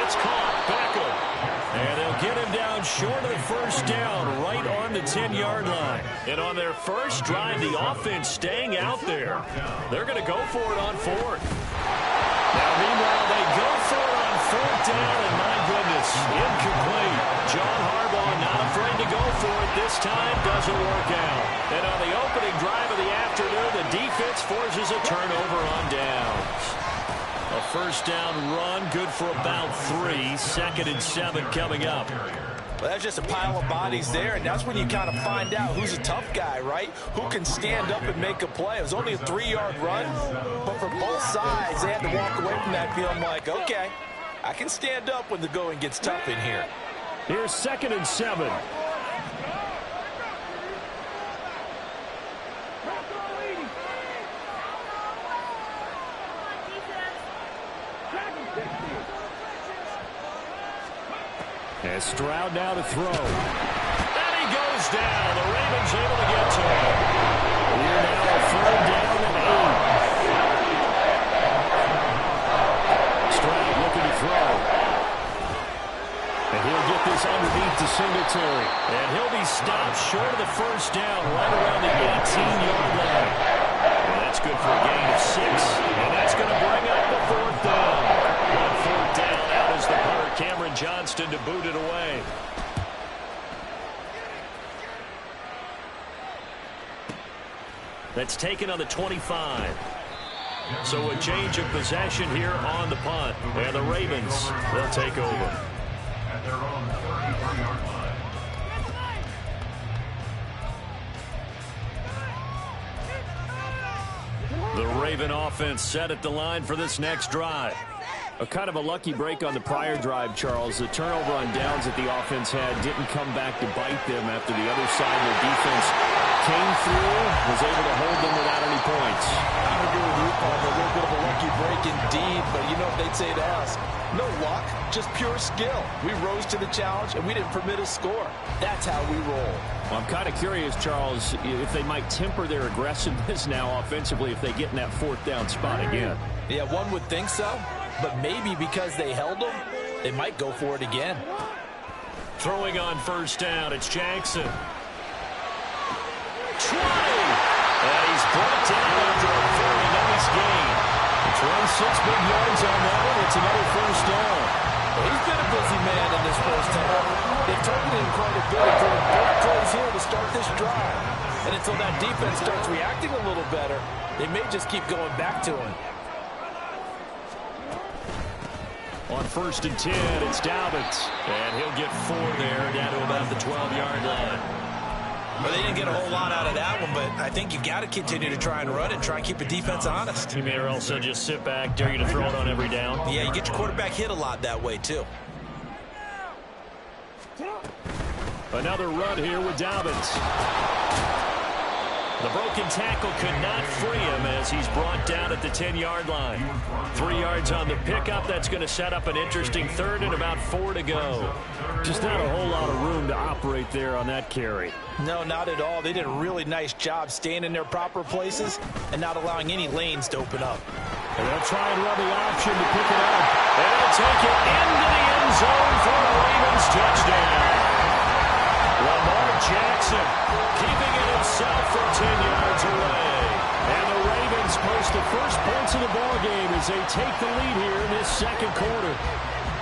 It's caught. Beckham. And they'll get him down short of the first down, right on the 10-yard line. And on their first drive, the offense staying out there. They're going to go for it on 4th. Now, meanwhile, they go for it on 4th down, and my goodness, incomplete. John Harbaugh not afraid to go for it. This time doesn't work out. And on the opening drive of the afternoon, the defense forces a turnover on downs. A first down run, good for about 3. 2nd and 7 coming up. Well, that's just a pile of bodies there, and that's when you kind of find out who's a tough guy, right? Who can stand up and make a play. It was only a 3-yard run, but for both sides, they had to walk away from that feeling like, okay, I can stand up when the going gets tough in here. Here's 2nd and 7. As Stroud now to throw. And he goes down. The Ravens able to get to him. We're now at third down and 8. Stroud looking to throw. And he'll get this underneath to Singletary. And he'll be stopped short of the first down right around the 18-yard line. And that's good for a gain of 6. And that's going to bring up the 4th down. On 4th down, out is the punter, Cameron Johnston, to boot it away. That's taken on the 25. So a change of possession here on the punt. And the Ravens, they'll take over. At their own 33-yard line. The Raven offense set at the line for this next drive. A kind of a lucky break on the prior drive, Charles. The turnover on downs that the offense had didn't come back to bite them after the other side of their defense came through, was able to hold them without any points. I agree with you, Paul. A little bit of a lucky break indeed, but you know what they'd say to us? No luck, just pure skill. We rose to the challenge, and we didn't permit a score. That's how we roll. Well, I'm kind of curious, Charles, if they might temper their aggressiveness now offensively if they get in that 4th down spot again. Yeah, one would think so, but maybe because they held them, they might go for it again. Throwing on first down, it's Jackson. Trying. And he's brought down after a very nice gain. It's run 6 big yards on that one. It's another first down. He's been a busy man in this first half. They've targeted him quite a bit, including big plays here to start this drive. And until that defense starts reacting a little better, they may just keep going back to him. On 1st and 10, it's Dobbins. And he'll get 4 there, down to about the 12-yard line. Well, they didn't get a whole lot out of that one, but I think you got to continue to try and run it, try and keep the defense honest. You may also just sit back, dare you to throw it on every down. Yeah, you get your quarterback hit a lot that way, too. Another run here with Dobbins. The broken tackle could not free him as he's brought down at the 10-yard line. 3 yards on the pickup. That's going to set up an interesting third and about 4 to go. Just not a whole lot of room to operate there on that carry. No, not at all. They did a really nice job staying in their proper places and not allowing any lanes to open up. And they'll try and run the option to pick it up. And they'll take it into the end zone for a Ravens touchdown. Lamar Jackson keeping it himself from 10 yards away. And the Ravens post the first points of the ballgame as they take the lead here in this second quarter.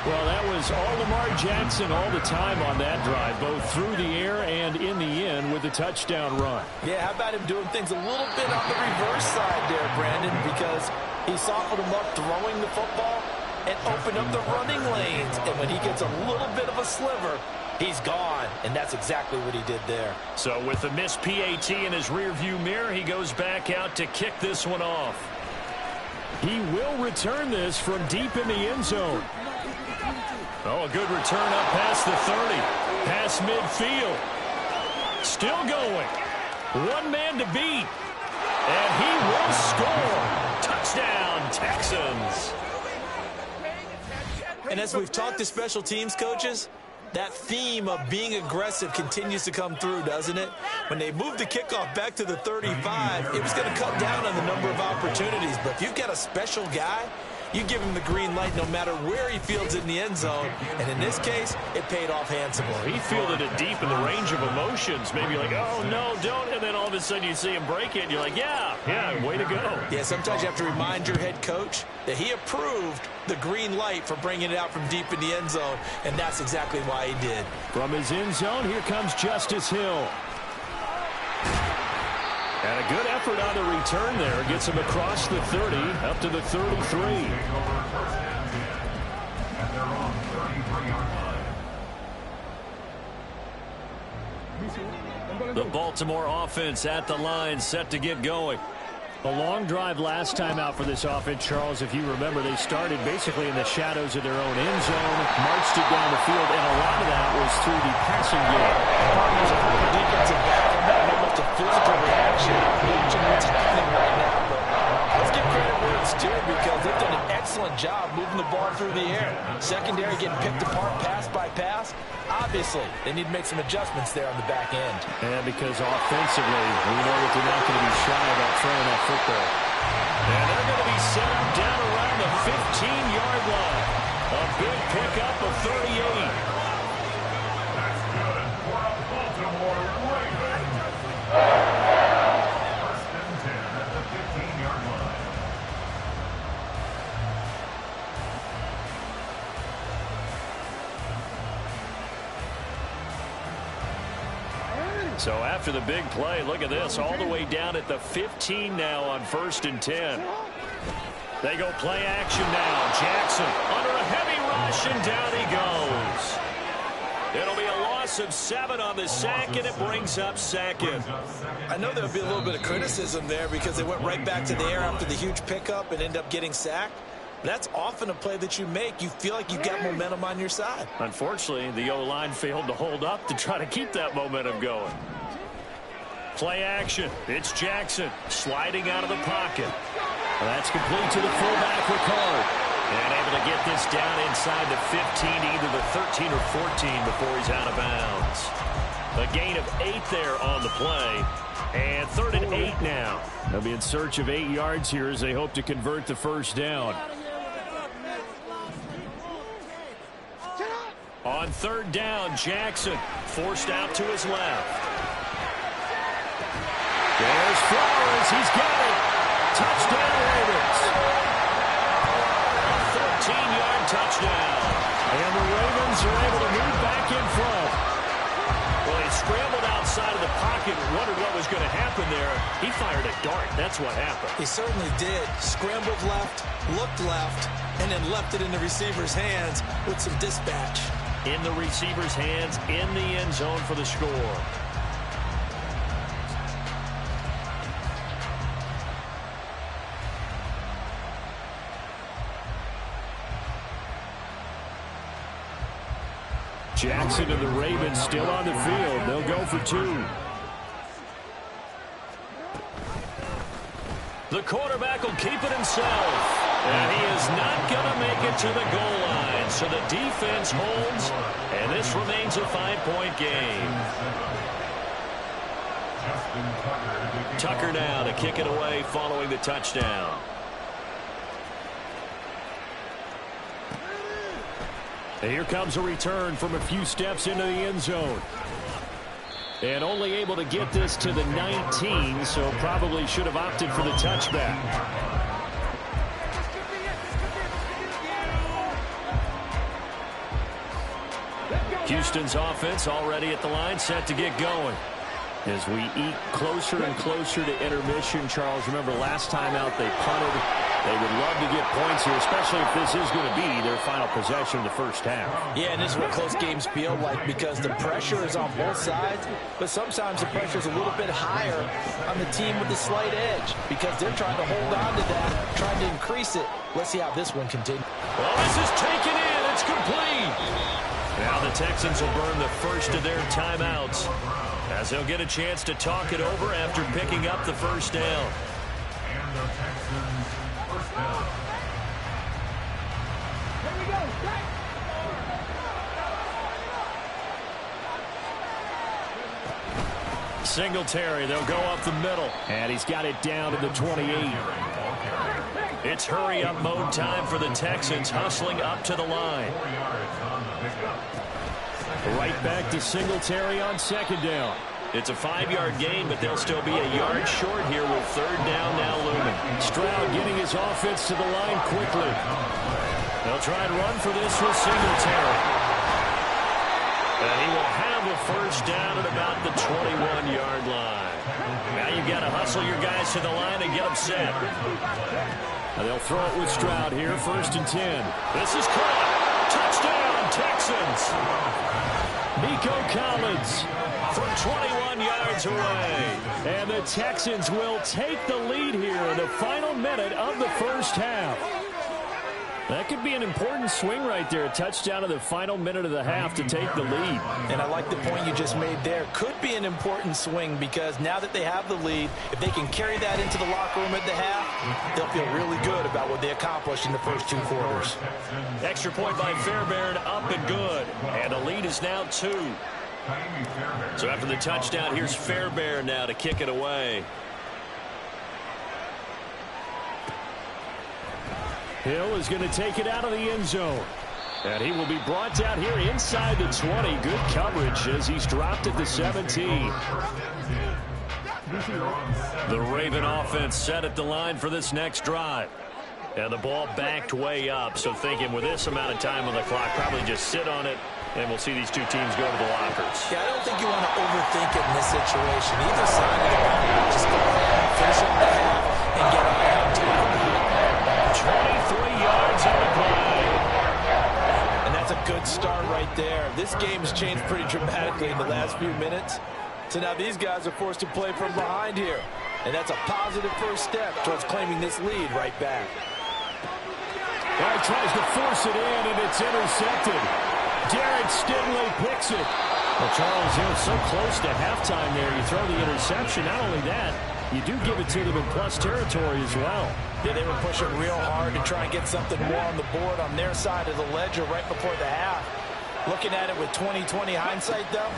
Well, that was all Lamar Jackson all the time on that drive, both through the air and in the end with a touchdown run. Yeah, how about him doing things a little bit on the reverse side there, Brandon, because he softened him up throwing the football and opened up the running lanes. And when he gets a little bit of a sliver, he's gone, and that's exactly what he did there. So with the missed PAT in his rearview mirror, he goes back out to kick this one off. He will return this from deep in the end zone. Oh, a good return up past the 30. Past midfield. Still going. One man to beat. And he will score. Touchdown, Texans. And as we've talked to special teams coaches, that theme of being aggressive continues to come through, doesn't it? When they moved the kickoff back to the 35, it was going to cut down on the number of opportunities. But if you've got a special guy, you give him the green light no matter where he fields it in the end zone. And in this case, it paid off handsomely. He fielded it deep in the range of emotions. Maybe like, oh, no, don't. And then all of a sudden you see him break it, and you're like, yeah, way to go. Yeah, sometimes you have to remind your head coach that he approved the green light for bringing it out from deep in the end zone, and that's exactly why he did. From his end zone, here comes Justice Hill. And a good effort on the return there. Gets him across the 30, up to the 33. The Baltimore offense at the line, set to get going. A long drive last time out for this offense, Charles. If you remember, they started basically in the shadows of their own end zone, marched it down the field, and a lot of that was through the passing game. There's a former defensive back on that moment to physical reaction, watching what's happening right now. But let's give credit where it's due because they've done an excellent job moving the ball through the air. Secondary getting picked apart pass by pass. Obviously, they need to make some adjustments there on the back end. And because offensively, we know that they're not going to be shy about throwing that football. And they're going to be set up down around the 15-yard line. A big pickup of 38. That's good for a Baltimore Ravens. First and 10 at the 15-yard line. So after the big play, look at this, all the way down at the 15 now on 1st and 10. They go play action now. Jackson under a heavy rush, and down he goes. It'll be a loss of 7 on the sack, and it brings up second. I know there'll be a little bit of criticism there because they went right back to the air after the huge pickup and end up getting sacked. That's often a play that you make. You feel like you've got momentum on your side. Unfortunately, the O-line failed to hold up to try to keep that momentum going. Play action. It's Jackson sliding out of the pocket. That's complete to the fullback, Ricard. And able to get this down inside the 15, either the 13 or 14 before he's out of bounds. A gain of 8 there on the play. And 3rd and 8 now. They'll be in search of 8 yards here as they hope to convert the first down. On 3rd down, Jackson forced out to his left. There's Flowers. He's got it. Touchdown, Ravens. A 14-yard touchdown. And the Ravens are able to move back in front. Well, he scrambled outside of the pocket and wondered what was going to happen there. He fired a dart. That's what happened. He certainly did. Scrambled left, looked left, and then left it in the receiver's hands with some dispatch. In the receiver's hands, in the end zone for the score. Jackson and the Ravens still on the field. They'll go for 2. The quarterback will keep it himself. And he is not going to make it to the goal line. So the defense holds, and this remains a 5-point game. Tucker now to kick it away following the touchdown. And here comes a return from a few steps into the end zone. And only able to get this to the 19, so probably should have opted for the touchback. Houston's offense already at the line, set to get going. As we eke closer and closer to intermission, Charles, remember last time out they punted. They would love to get points here, especially if this is going to be their final possession of the first half. Yeah, and this is what close games feel like because the pressure is on both sides, but sometimes the pressure is a little bit higher on the team with the slight edge because they're trying to hold on to that, trying to increase it. Let's see how this one continues. Well, this is taken in. It's complete. Now the Texans will burn the first of their timeouts as they'll get a chance to talk it over after picking up the first down. And the Texans first down. Here we go. Singletary, they'll go up the middle. And he's got it down to the 28. It's hurry-up mode time for the Texans, hustling up to the line. Right back to Singletary on second down. It's a 5-yard gain, but they'll still be a yard short here with third down now looming. Stroud getting his offense to the line quickly. They'll try and run for this with Singletary. And he will have a first down at about the 21-yard line. Now you've got to hustle your guys to the line and get them set. And they'll throw it with Stroud here, 1st and 10. This is caught. Touchdown, Texans. Nico Collins from 21 yards away. And the Texans will take the lead here in the final minute of the first half. That could be an important swing right there. A touchdown in the final minute of the half to take the lead. And I like the point you just made there. Could be an important swing because now that they have the lead, if they can carry that into the locker room at the half, they'll feel really good about what they accomplished in the first 2 quarters. Extra point by Fairbairn, up and good. And the lead is now 2. So after the touchdown, here's Fairbairn now to kick it away. Hill is going to take it out of the end zone. And he will be brought down here inside the 20. Good coverage as he's dropped at the 17. The Raven offense set at the line for this next drive. And the ball backed way up. So thinking with this amount of time on the clock, probably just sit on it. And we'll see these two teams go to the lockers. Yeah, I don't think you want to overthink it in this situation. Either side of the ball, just go ahead and finish up the half and get a halftime. 23 yards on the play. And that's a good start right there. This game has changed pretty dramatically in the last few minutes. So now these guys are forced to play from behind here. And that's a positive first step towards claiming this lead right back. Well, he tries to force it in, and it's intercepted. Jarrett Stingley picks it. Well, Charles, you're so close to halftime there. You throw the interception. Not only that, you do give it to them in plus territory as well. Yeah, they were pushing real hard to try and get something more on the board on their side of the ledger right before the half. Looking at it with 20/20 hindsight, though,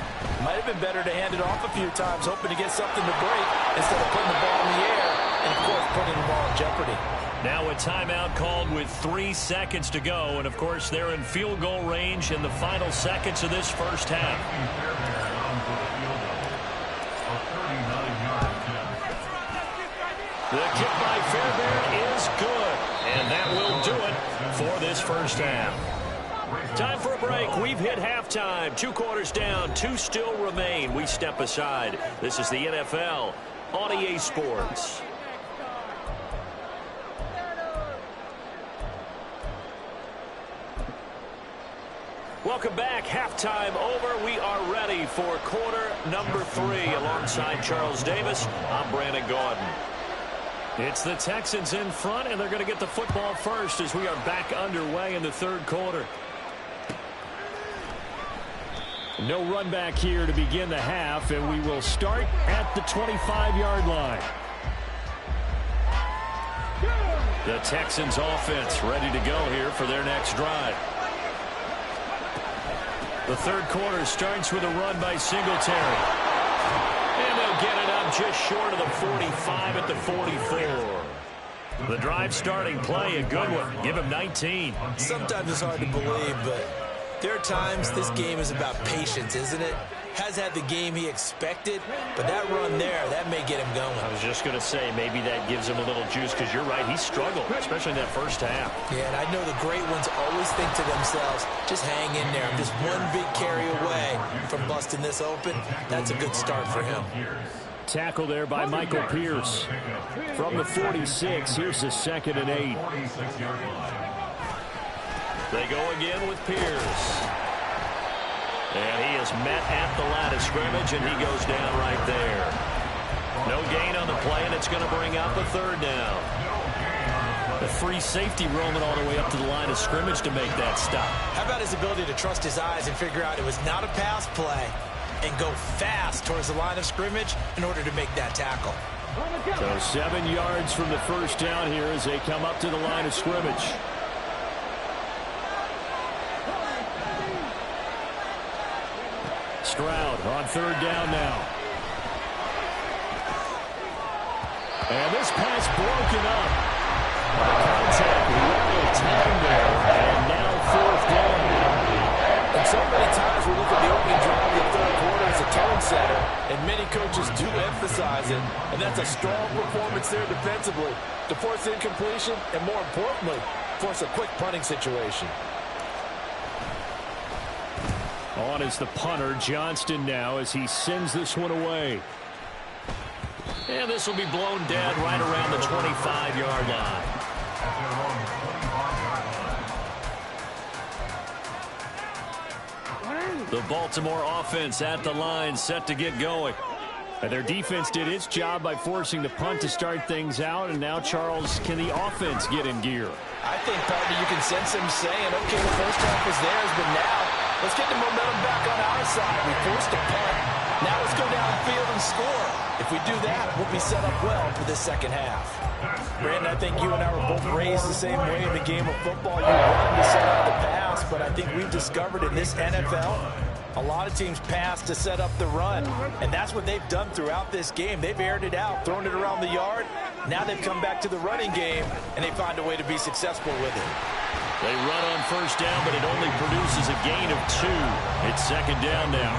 might have been better to hand it off a few times, hoping to get something to break instead of putting the ball in the air and, of course, putting the ball in jeopardy. Now a timeout called with 3 seconds to go, and, of course, they're in field goal range in the final seconds of this first half. The kick by Fairbairn is good, and that will do it for this first half. Time for a break. We've hit halftime. 2 quarters down, 2 still remain. We step aside. This is the NFL on EA Sports. Welcome back. Halftime over. We are ready for quarter number 3. Alongside Charles Davis, I'm Brandon Gaudin. It's the Texans in front, and they're going to get the football first as we are back underway in the third quarter. No run back here to begin the half, and we will start at the 25-yard line. The Texans offense ready to go here for their next drive. The third quarter starts with a run by Singletary. And they'll get it up just short of the 45 at the 44. The drive starting play, a good one. Give him 19. Sometimes it's hard to believe, but there are times this game is about patience, isn't it? Has had the game he expected, but that run there, that may get him going. I was just going to say, maybe that gives him a little juice, because you're right, he struggled, especially in that first half. Yeah, and I know the great ones always think to themselves, just hang in there. I'm just one big carry away from busting this open. That's a good start for him. Tackle there by Michael Pierce. From the 46, here's the 2nd and 8. They go again with Pierce. And he is met at the line of scrimmage, and he goes down right there. No gain on the play, and it's going to bring up a 3rd down. The free safety roaming all the way up to the line of scrimmage to make that stop. How about his ability to trust his eyes and figure out it was not a pass play and go fast towards the line of scrimmage in order to make that tackle. So 7 yards from the first down here as they come up to the line of scrimmage. Stroud on 3rd down now. And this pass broken up. Contact, well timed there, and now 4th down. And so many times we look at the opening drive of the third quarter as a tone setter, and many coaches do emphasize it, and that's a strong performance there defensively to force incompletion and, more importantly, force a quick punting situation. On is the punter, Johnston, now as he sends this one away. And this will be blown dead right around the 25-yard line. The Baltimore offense at the line, set to get going. And their defense did its job by forcing the punt to start things out, and now, Charles, can the offense get in gear? I think, partner, you can sense him saying, okay, the first half was theirs, but now let's get the momentum back on our side. We forced a punt. Now let's go downfield and score. If we do that, we'll be set up well for this second half. Brandon, I think you and I were both raised the same way in the game of football. You run to set up the pass, but I think we've discovered in this NFL, a lot of teams pass to set up the run, and that's what they've done throughout this game. They've aired it out, thrown it around the yard. Now they've come back to the running game, and they find a way to be successful with it. They run on first down, but it only produces a gain of 2. It's 2nd down now.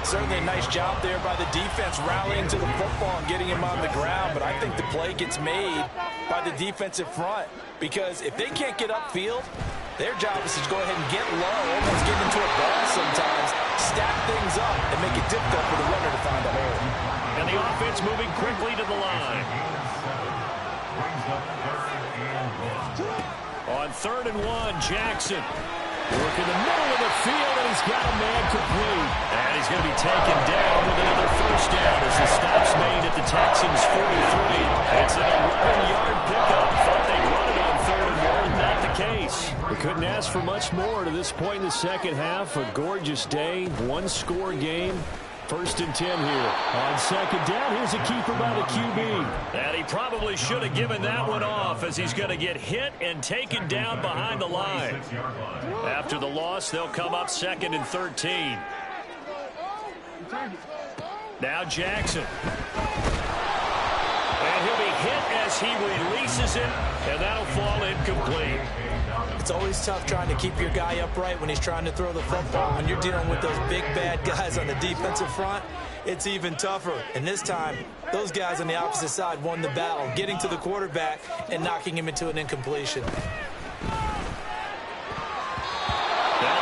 Certainly a nice job there by the defense rallying to the football and getting him on the ground, but I think the play gets made by the defensive front, because if they can't get upfield, their job is to go ahead and get low, almost get into a ball sometimes, stack things up, and make it difficult for the runner to find a hole. And the offense moving quickly to the line. On 3rd and 1, Jackson. Working the middle of the field, and he's got a man complete. And he's going to be taken down with another first down as the stop's made at the Texans' 43. It's an 11-yard pickup. Thought they'd run it on 3rd and 1. Not the case. We couldn't ask for much more to this point in the second half. A gorgeous day, one-score game. 1st and 10 here. On 2nd down, here's a keeper by the QB. And he probably should have given that one off, as he's going to get hit and taken down behind the line. After the loss, they'll come up 2nd and 13. Now Jackson. And he'll be hit as he releases it, and that'll fall incomplete. It's always tough trying to keep your guy upright when he's trying to throw the football. When you're dealing with those big, bad guys on the defensive front, it's even tougher. And this time, those guys on the opposite side won the battle, getting to the quarterback and knocking him into an incompletion. Now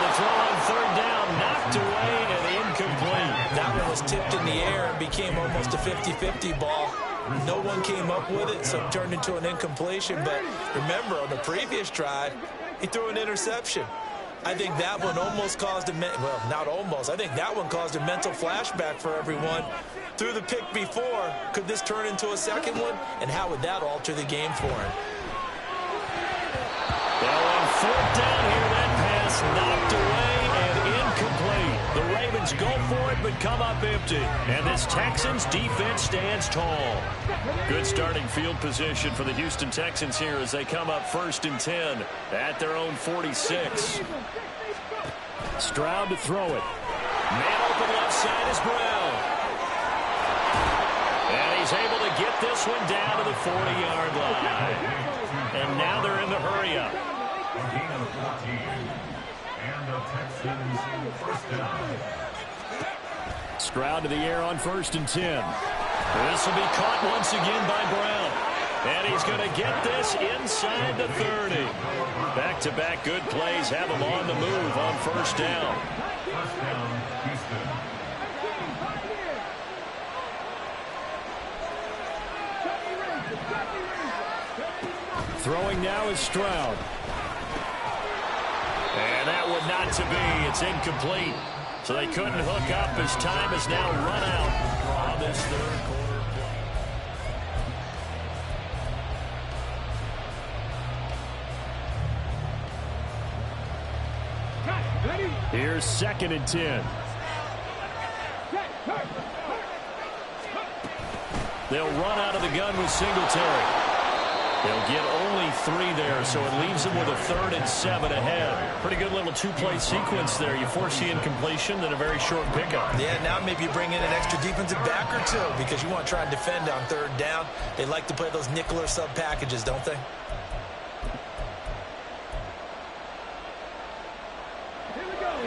the throw on 3rd down, knocked away and incomplete. That one was tipped in the air and became almost a 50-50 ball. No one came up with it, so it turned into an incompletion. But remember, on the previous drive, he threw an interception. I think that one almost caused a well, not almost. I think that one caused a mental flashback for everyone. Threw the pick before. Could this turn into a second one? And how would that alter the game for him? Well, on 4th down here, that pass knocked away and incomplete. The Ravens Ravens go for it, but come up empty. And this Texans defense stands tall. Good starting field position for the Houston Texans here as they come up 1st and 10 at their own 46. Stroud to throw it. Man open left side is Brown. And he's able to get this one down to the 40-yard line. And now they're in the hurry-up. A gain of 14. And the Texans first down. Stroud to the air on 1st and 10. This will be caught once again by Brown. And he's going to get this inside the 30. Back-to-back good plays have him on the move on 1st down. First down, Houston. Throwing now is Stroud. And that would not to be. It's incomplete. So they couldn't hook up as time has now run out on this 3rd quarter play. Here's 2nd and 10. They'll run out of the gun with Singletary. They'll get only 3 there, so it leaves them with a 3rd and 7 ahead. Pretty good little 2-play sequence there. You force the incompletion, then a very short pickup. Yeah, now maybe you bring in an extra defensive back or 2 because you want to try and defend on 3rd down. They like to play those nickel or sub packages, don't they?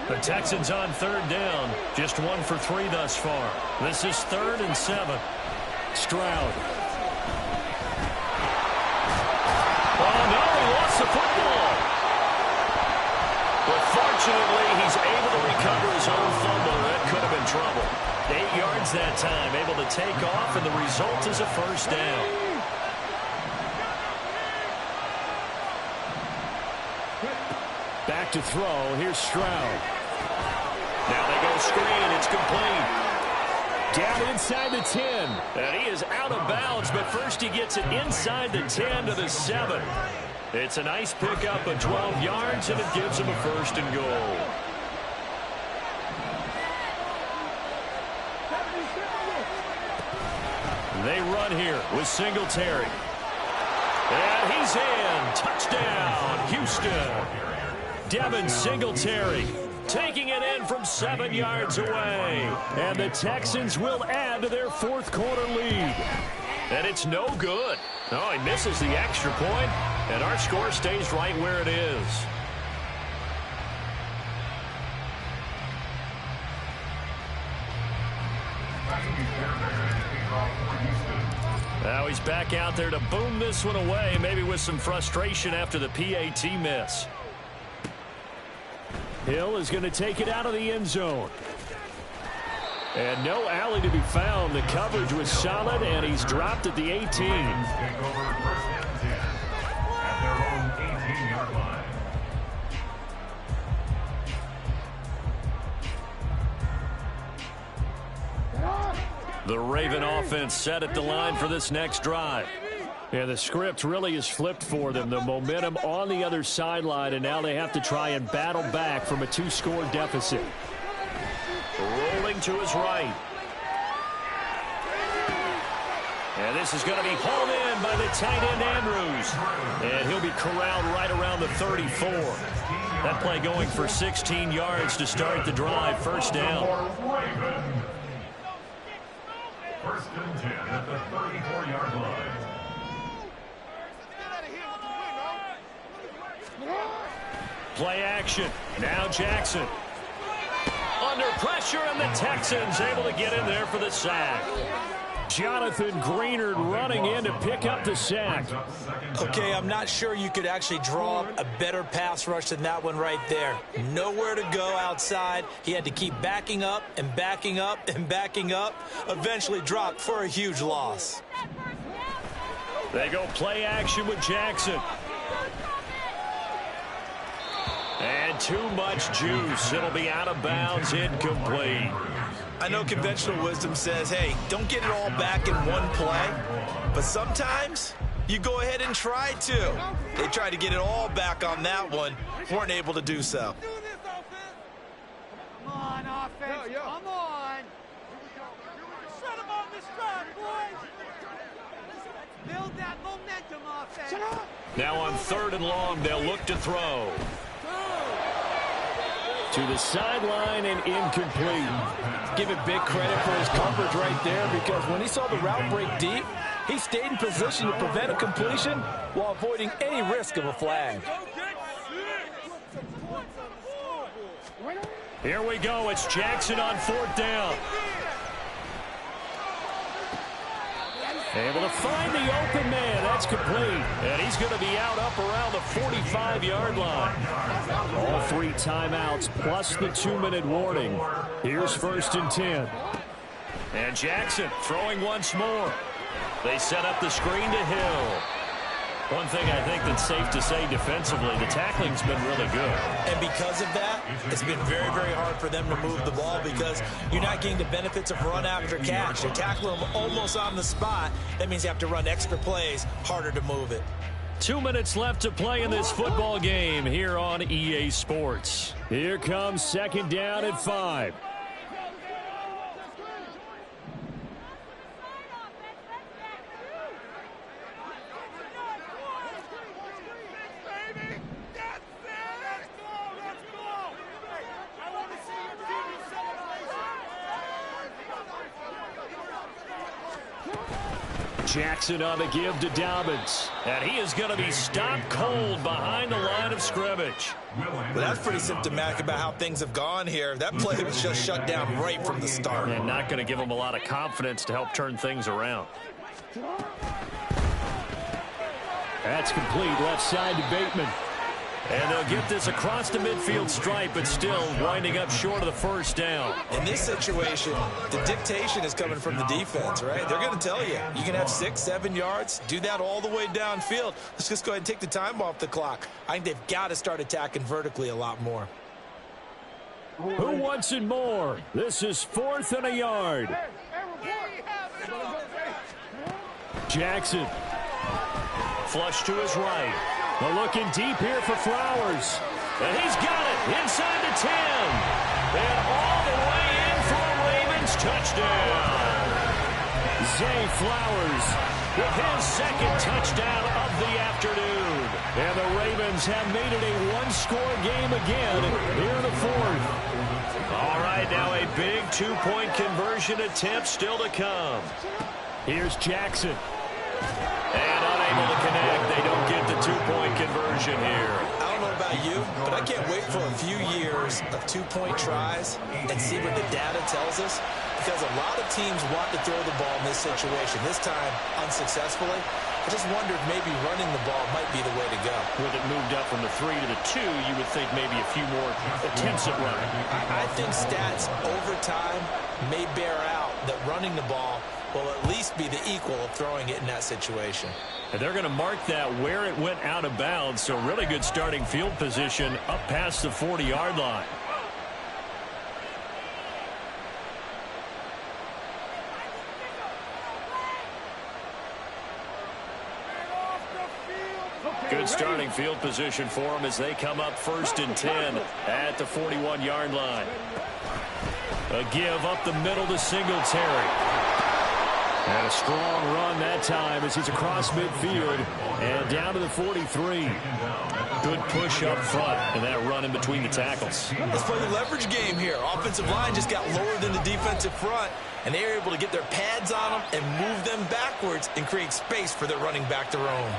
The Texans on 3rd down. Just 1 for 3 thus far. This is 3rd and 7. Stroud. Oh, no, he lost the football. But fortunately, he's able to recover his own fumble. That could have been trouble. 8 yards that time, able to take off, and the result is a 1st down. Back to throw. Here's Stroud. Now they go screen. It's complete. Down inside the 10. And he is out of bounds, but first he gets it inside the 10 to the 7. It's a nice pickup of 12 yards, and it gives him a 1st and goal. They run here with Singletary. And he's in. Touchdown, Houston. Devin Singletary taking it in from 7 yards away. And the Texans will add to their 4th quarter lead. And it's no good. Oh, he misses the extra point, and our score stays right where it is. Now he's back out there to boom this one away, maybe with some frustration after the PAT miss. Hill is going to take it out of the end zone. And no alley to be found. The coverage was solid, and he's dropped at the 18. Take over 1st and 10 at their own 18-yard line. The Raven offense set at the line for this next drive. Yeah, the script really is flipped for them. The momentum on the other sideline, and now they have to try and battle back from a 2-score deficit. Rolling to his right. And this is going to be hauled in by the tight end Andrews. And he'll be corralled right around the 34. That play going for 16 yards to start the drive. 1st down. 1st and 10 at the 34-yard line. Play action. Now Jackson. Under pressure, and the Texans able to get in there for the sack. Jonathan Greenard running in to pick up the sack. Okay, I'm not sure you could actually draw up a better pass rush than that one right there. Nowhere to go outside. He had to keep backing up and backing up and backing up. Eventually dropped for a huge loss. They go play action with Jackson. And too much juice. It'll be out of bounds, incomplete. I know conventional wisdom says, hey, don't get it all back in one play. But sometimes you go ahead and try to. They tried to get it all back on that one. Weren't able to do so. Come on, offense. Now on 3rd and long, they'll look to throw. To the sideline and incomplete. Give it big credit for his coverage right there, because when he saw the route break deep, he stayed in position to prevent a completion while avoiding any risk of a flag. Here we go. It's Jackson on 4th down. Able to find the open man. That's complete. And he's going to be out up around the 45-yard line. All 3 timeouts plus the 2-minute warning. Here's 1st and 10. And Jackson throwing once more. They set up the screen to Hill. One thing I think that's safe to say defensively, the tackling's been really good. And because of that, it's been very, very hard for them to move the ball because you're not getting the benefits of run after catch. You're tackling them almost on the spot. That means you have to run extra plays, harder to move it. 2 minutes left to play in this football game here on EA Sports. Here comes 2nd down at 5. Jackson on the give to Dobbins. And he is going to be stopped cold behind the line of scrimmage. Well, that's pretty symptomatic about how things have gone here. That play was just shut down right from the start. And not going to give him a lot of confidence to help turn things around. That's complete left side to Bateman. And they'll get this across the midfield stripe, but still winding up short of the 1st down. In this situation, the dictation is coming from the defense, right? They're going to tell you, you can have 6, 7 yards, do that all the way downfield. Let's just go ahead and take the time off the clock. I think they've got to start attacking vertically a lot more. Who wants it more? This is 4th and a yard. Jackson. Flush to his right. They're looking deep here for Flowers. And he's got it inside the 10. And all the way in for a Ravens touchdown. Zay Flowers with his 2nd touchdown of the afternoon. And the Ravens have made it a 1-score game again here in the 4th. All right, now a big 2-point conversion attempt still to come. Here's Jackson. And unable to connect. They don't get the 2-point conversion here. I don't know about you, but I can't wait for a few years of 2-point tries and see what the data tells us. Because a lot of teams want to throw the ball in this situation. This time, unsuccessfully. I just wondered maybe running the ball might be the way to go. With it moved up from the 3 to the 2, you would think maybe a few more attempts at running. I think stats over time may bear out that running the ball will at least be the equal of throwing it in that situation. And they're going to mark that where it went out of bounds. So really good starting field position up past the 40-yard line. Good starting field position for them as they come up 1st and 10 at the 41-yard line. A give up the middle to Singletary. And a strong run that time as he's across midfield and down to the 43. Good push up front and that run in between the tackles. Let's play the leverage game here. Offensive line just got lower than the defensive front, and they were able to get their pads on them and move them backwards and create space for their running back to roam.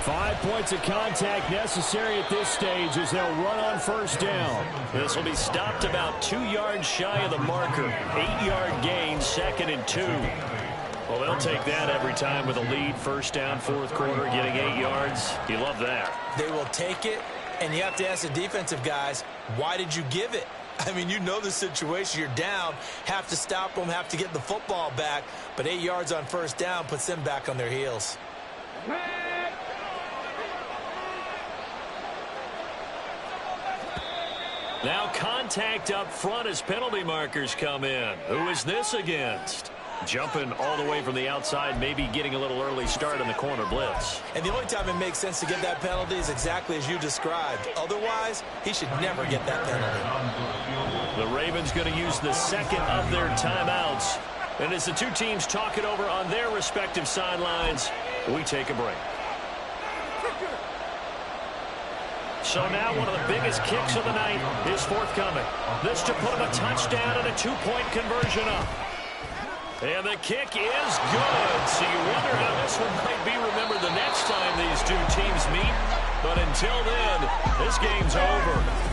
5 points of contact necessary at this stage as they'll run on 1st down. This will be stopped about 2 yards shy of the marker. 8-yard gain, 2nd and 2. Well, they'll take that every time with a lead. 1st down, 4th quarter, getting 8 yards. You love that. They will take it, and you have to ask the defensive guys, why did you give it? I mean, you know the situation. You're down, have to stop them, have to get the football back, but 8 yards on 1st down puts them back on their heels. Now contact up front as penalty markers come in. Who is this against? Jumping all the way from the outside, maybe getting a little early start in the corner blitz. And the only time it makes sense to get that penalty is exactly as you described. Otherwise, he should never get that penalty. The Ravens going to use the second of their timeouts. And as the two teams talk it over on their respective sidelines, we take a break. So now one of the biggest kicks of the night is forthcoming. This to put him a touchdown and a 2-point conversion up. And the kick is good. So you wonder how this one might be remembered the next time these two teams meet. But until then, this game's over.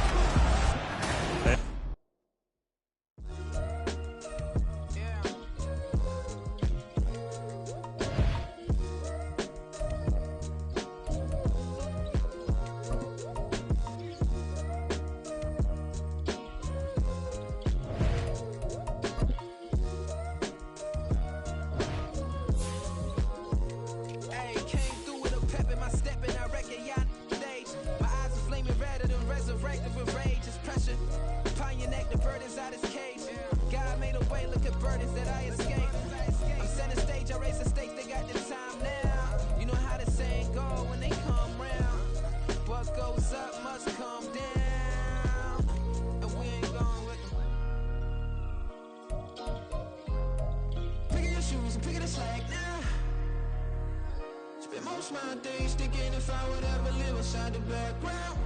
My days thinking if I would ever live inside the background.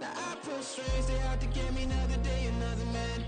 Now I pull strings, they out to get me another day, another man.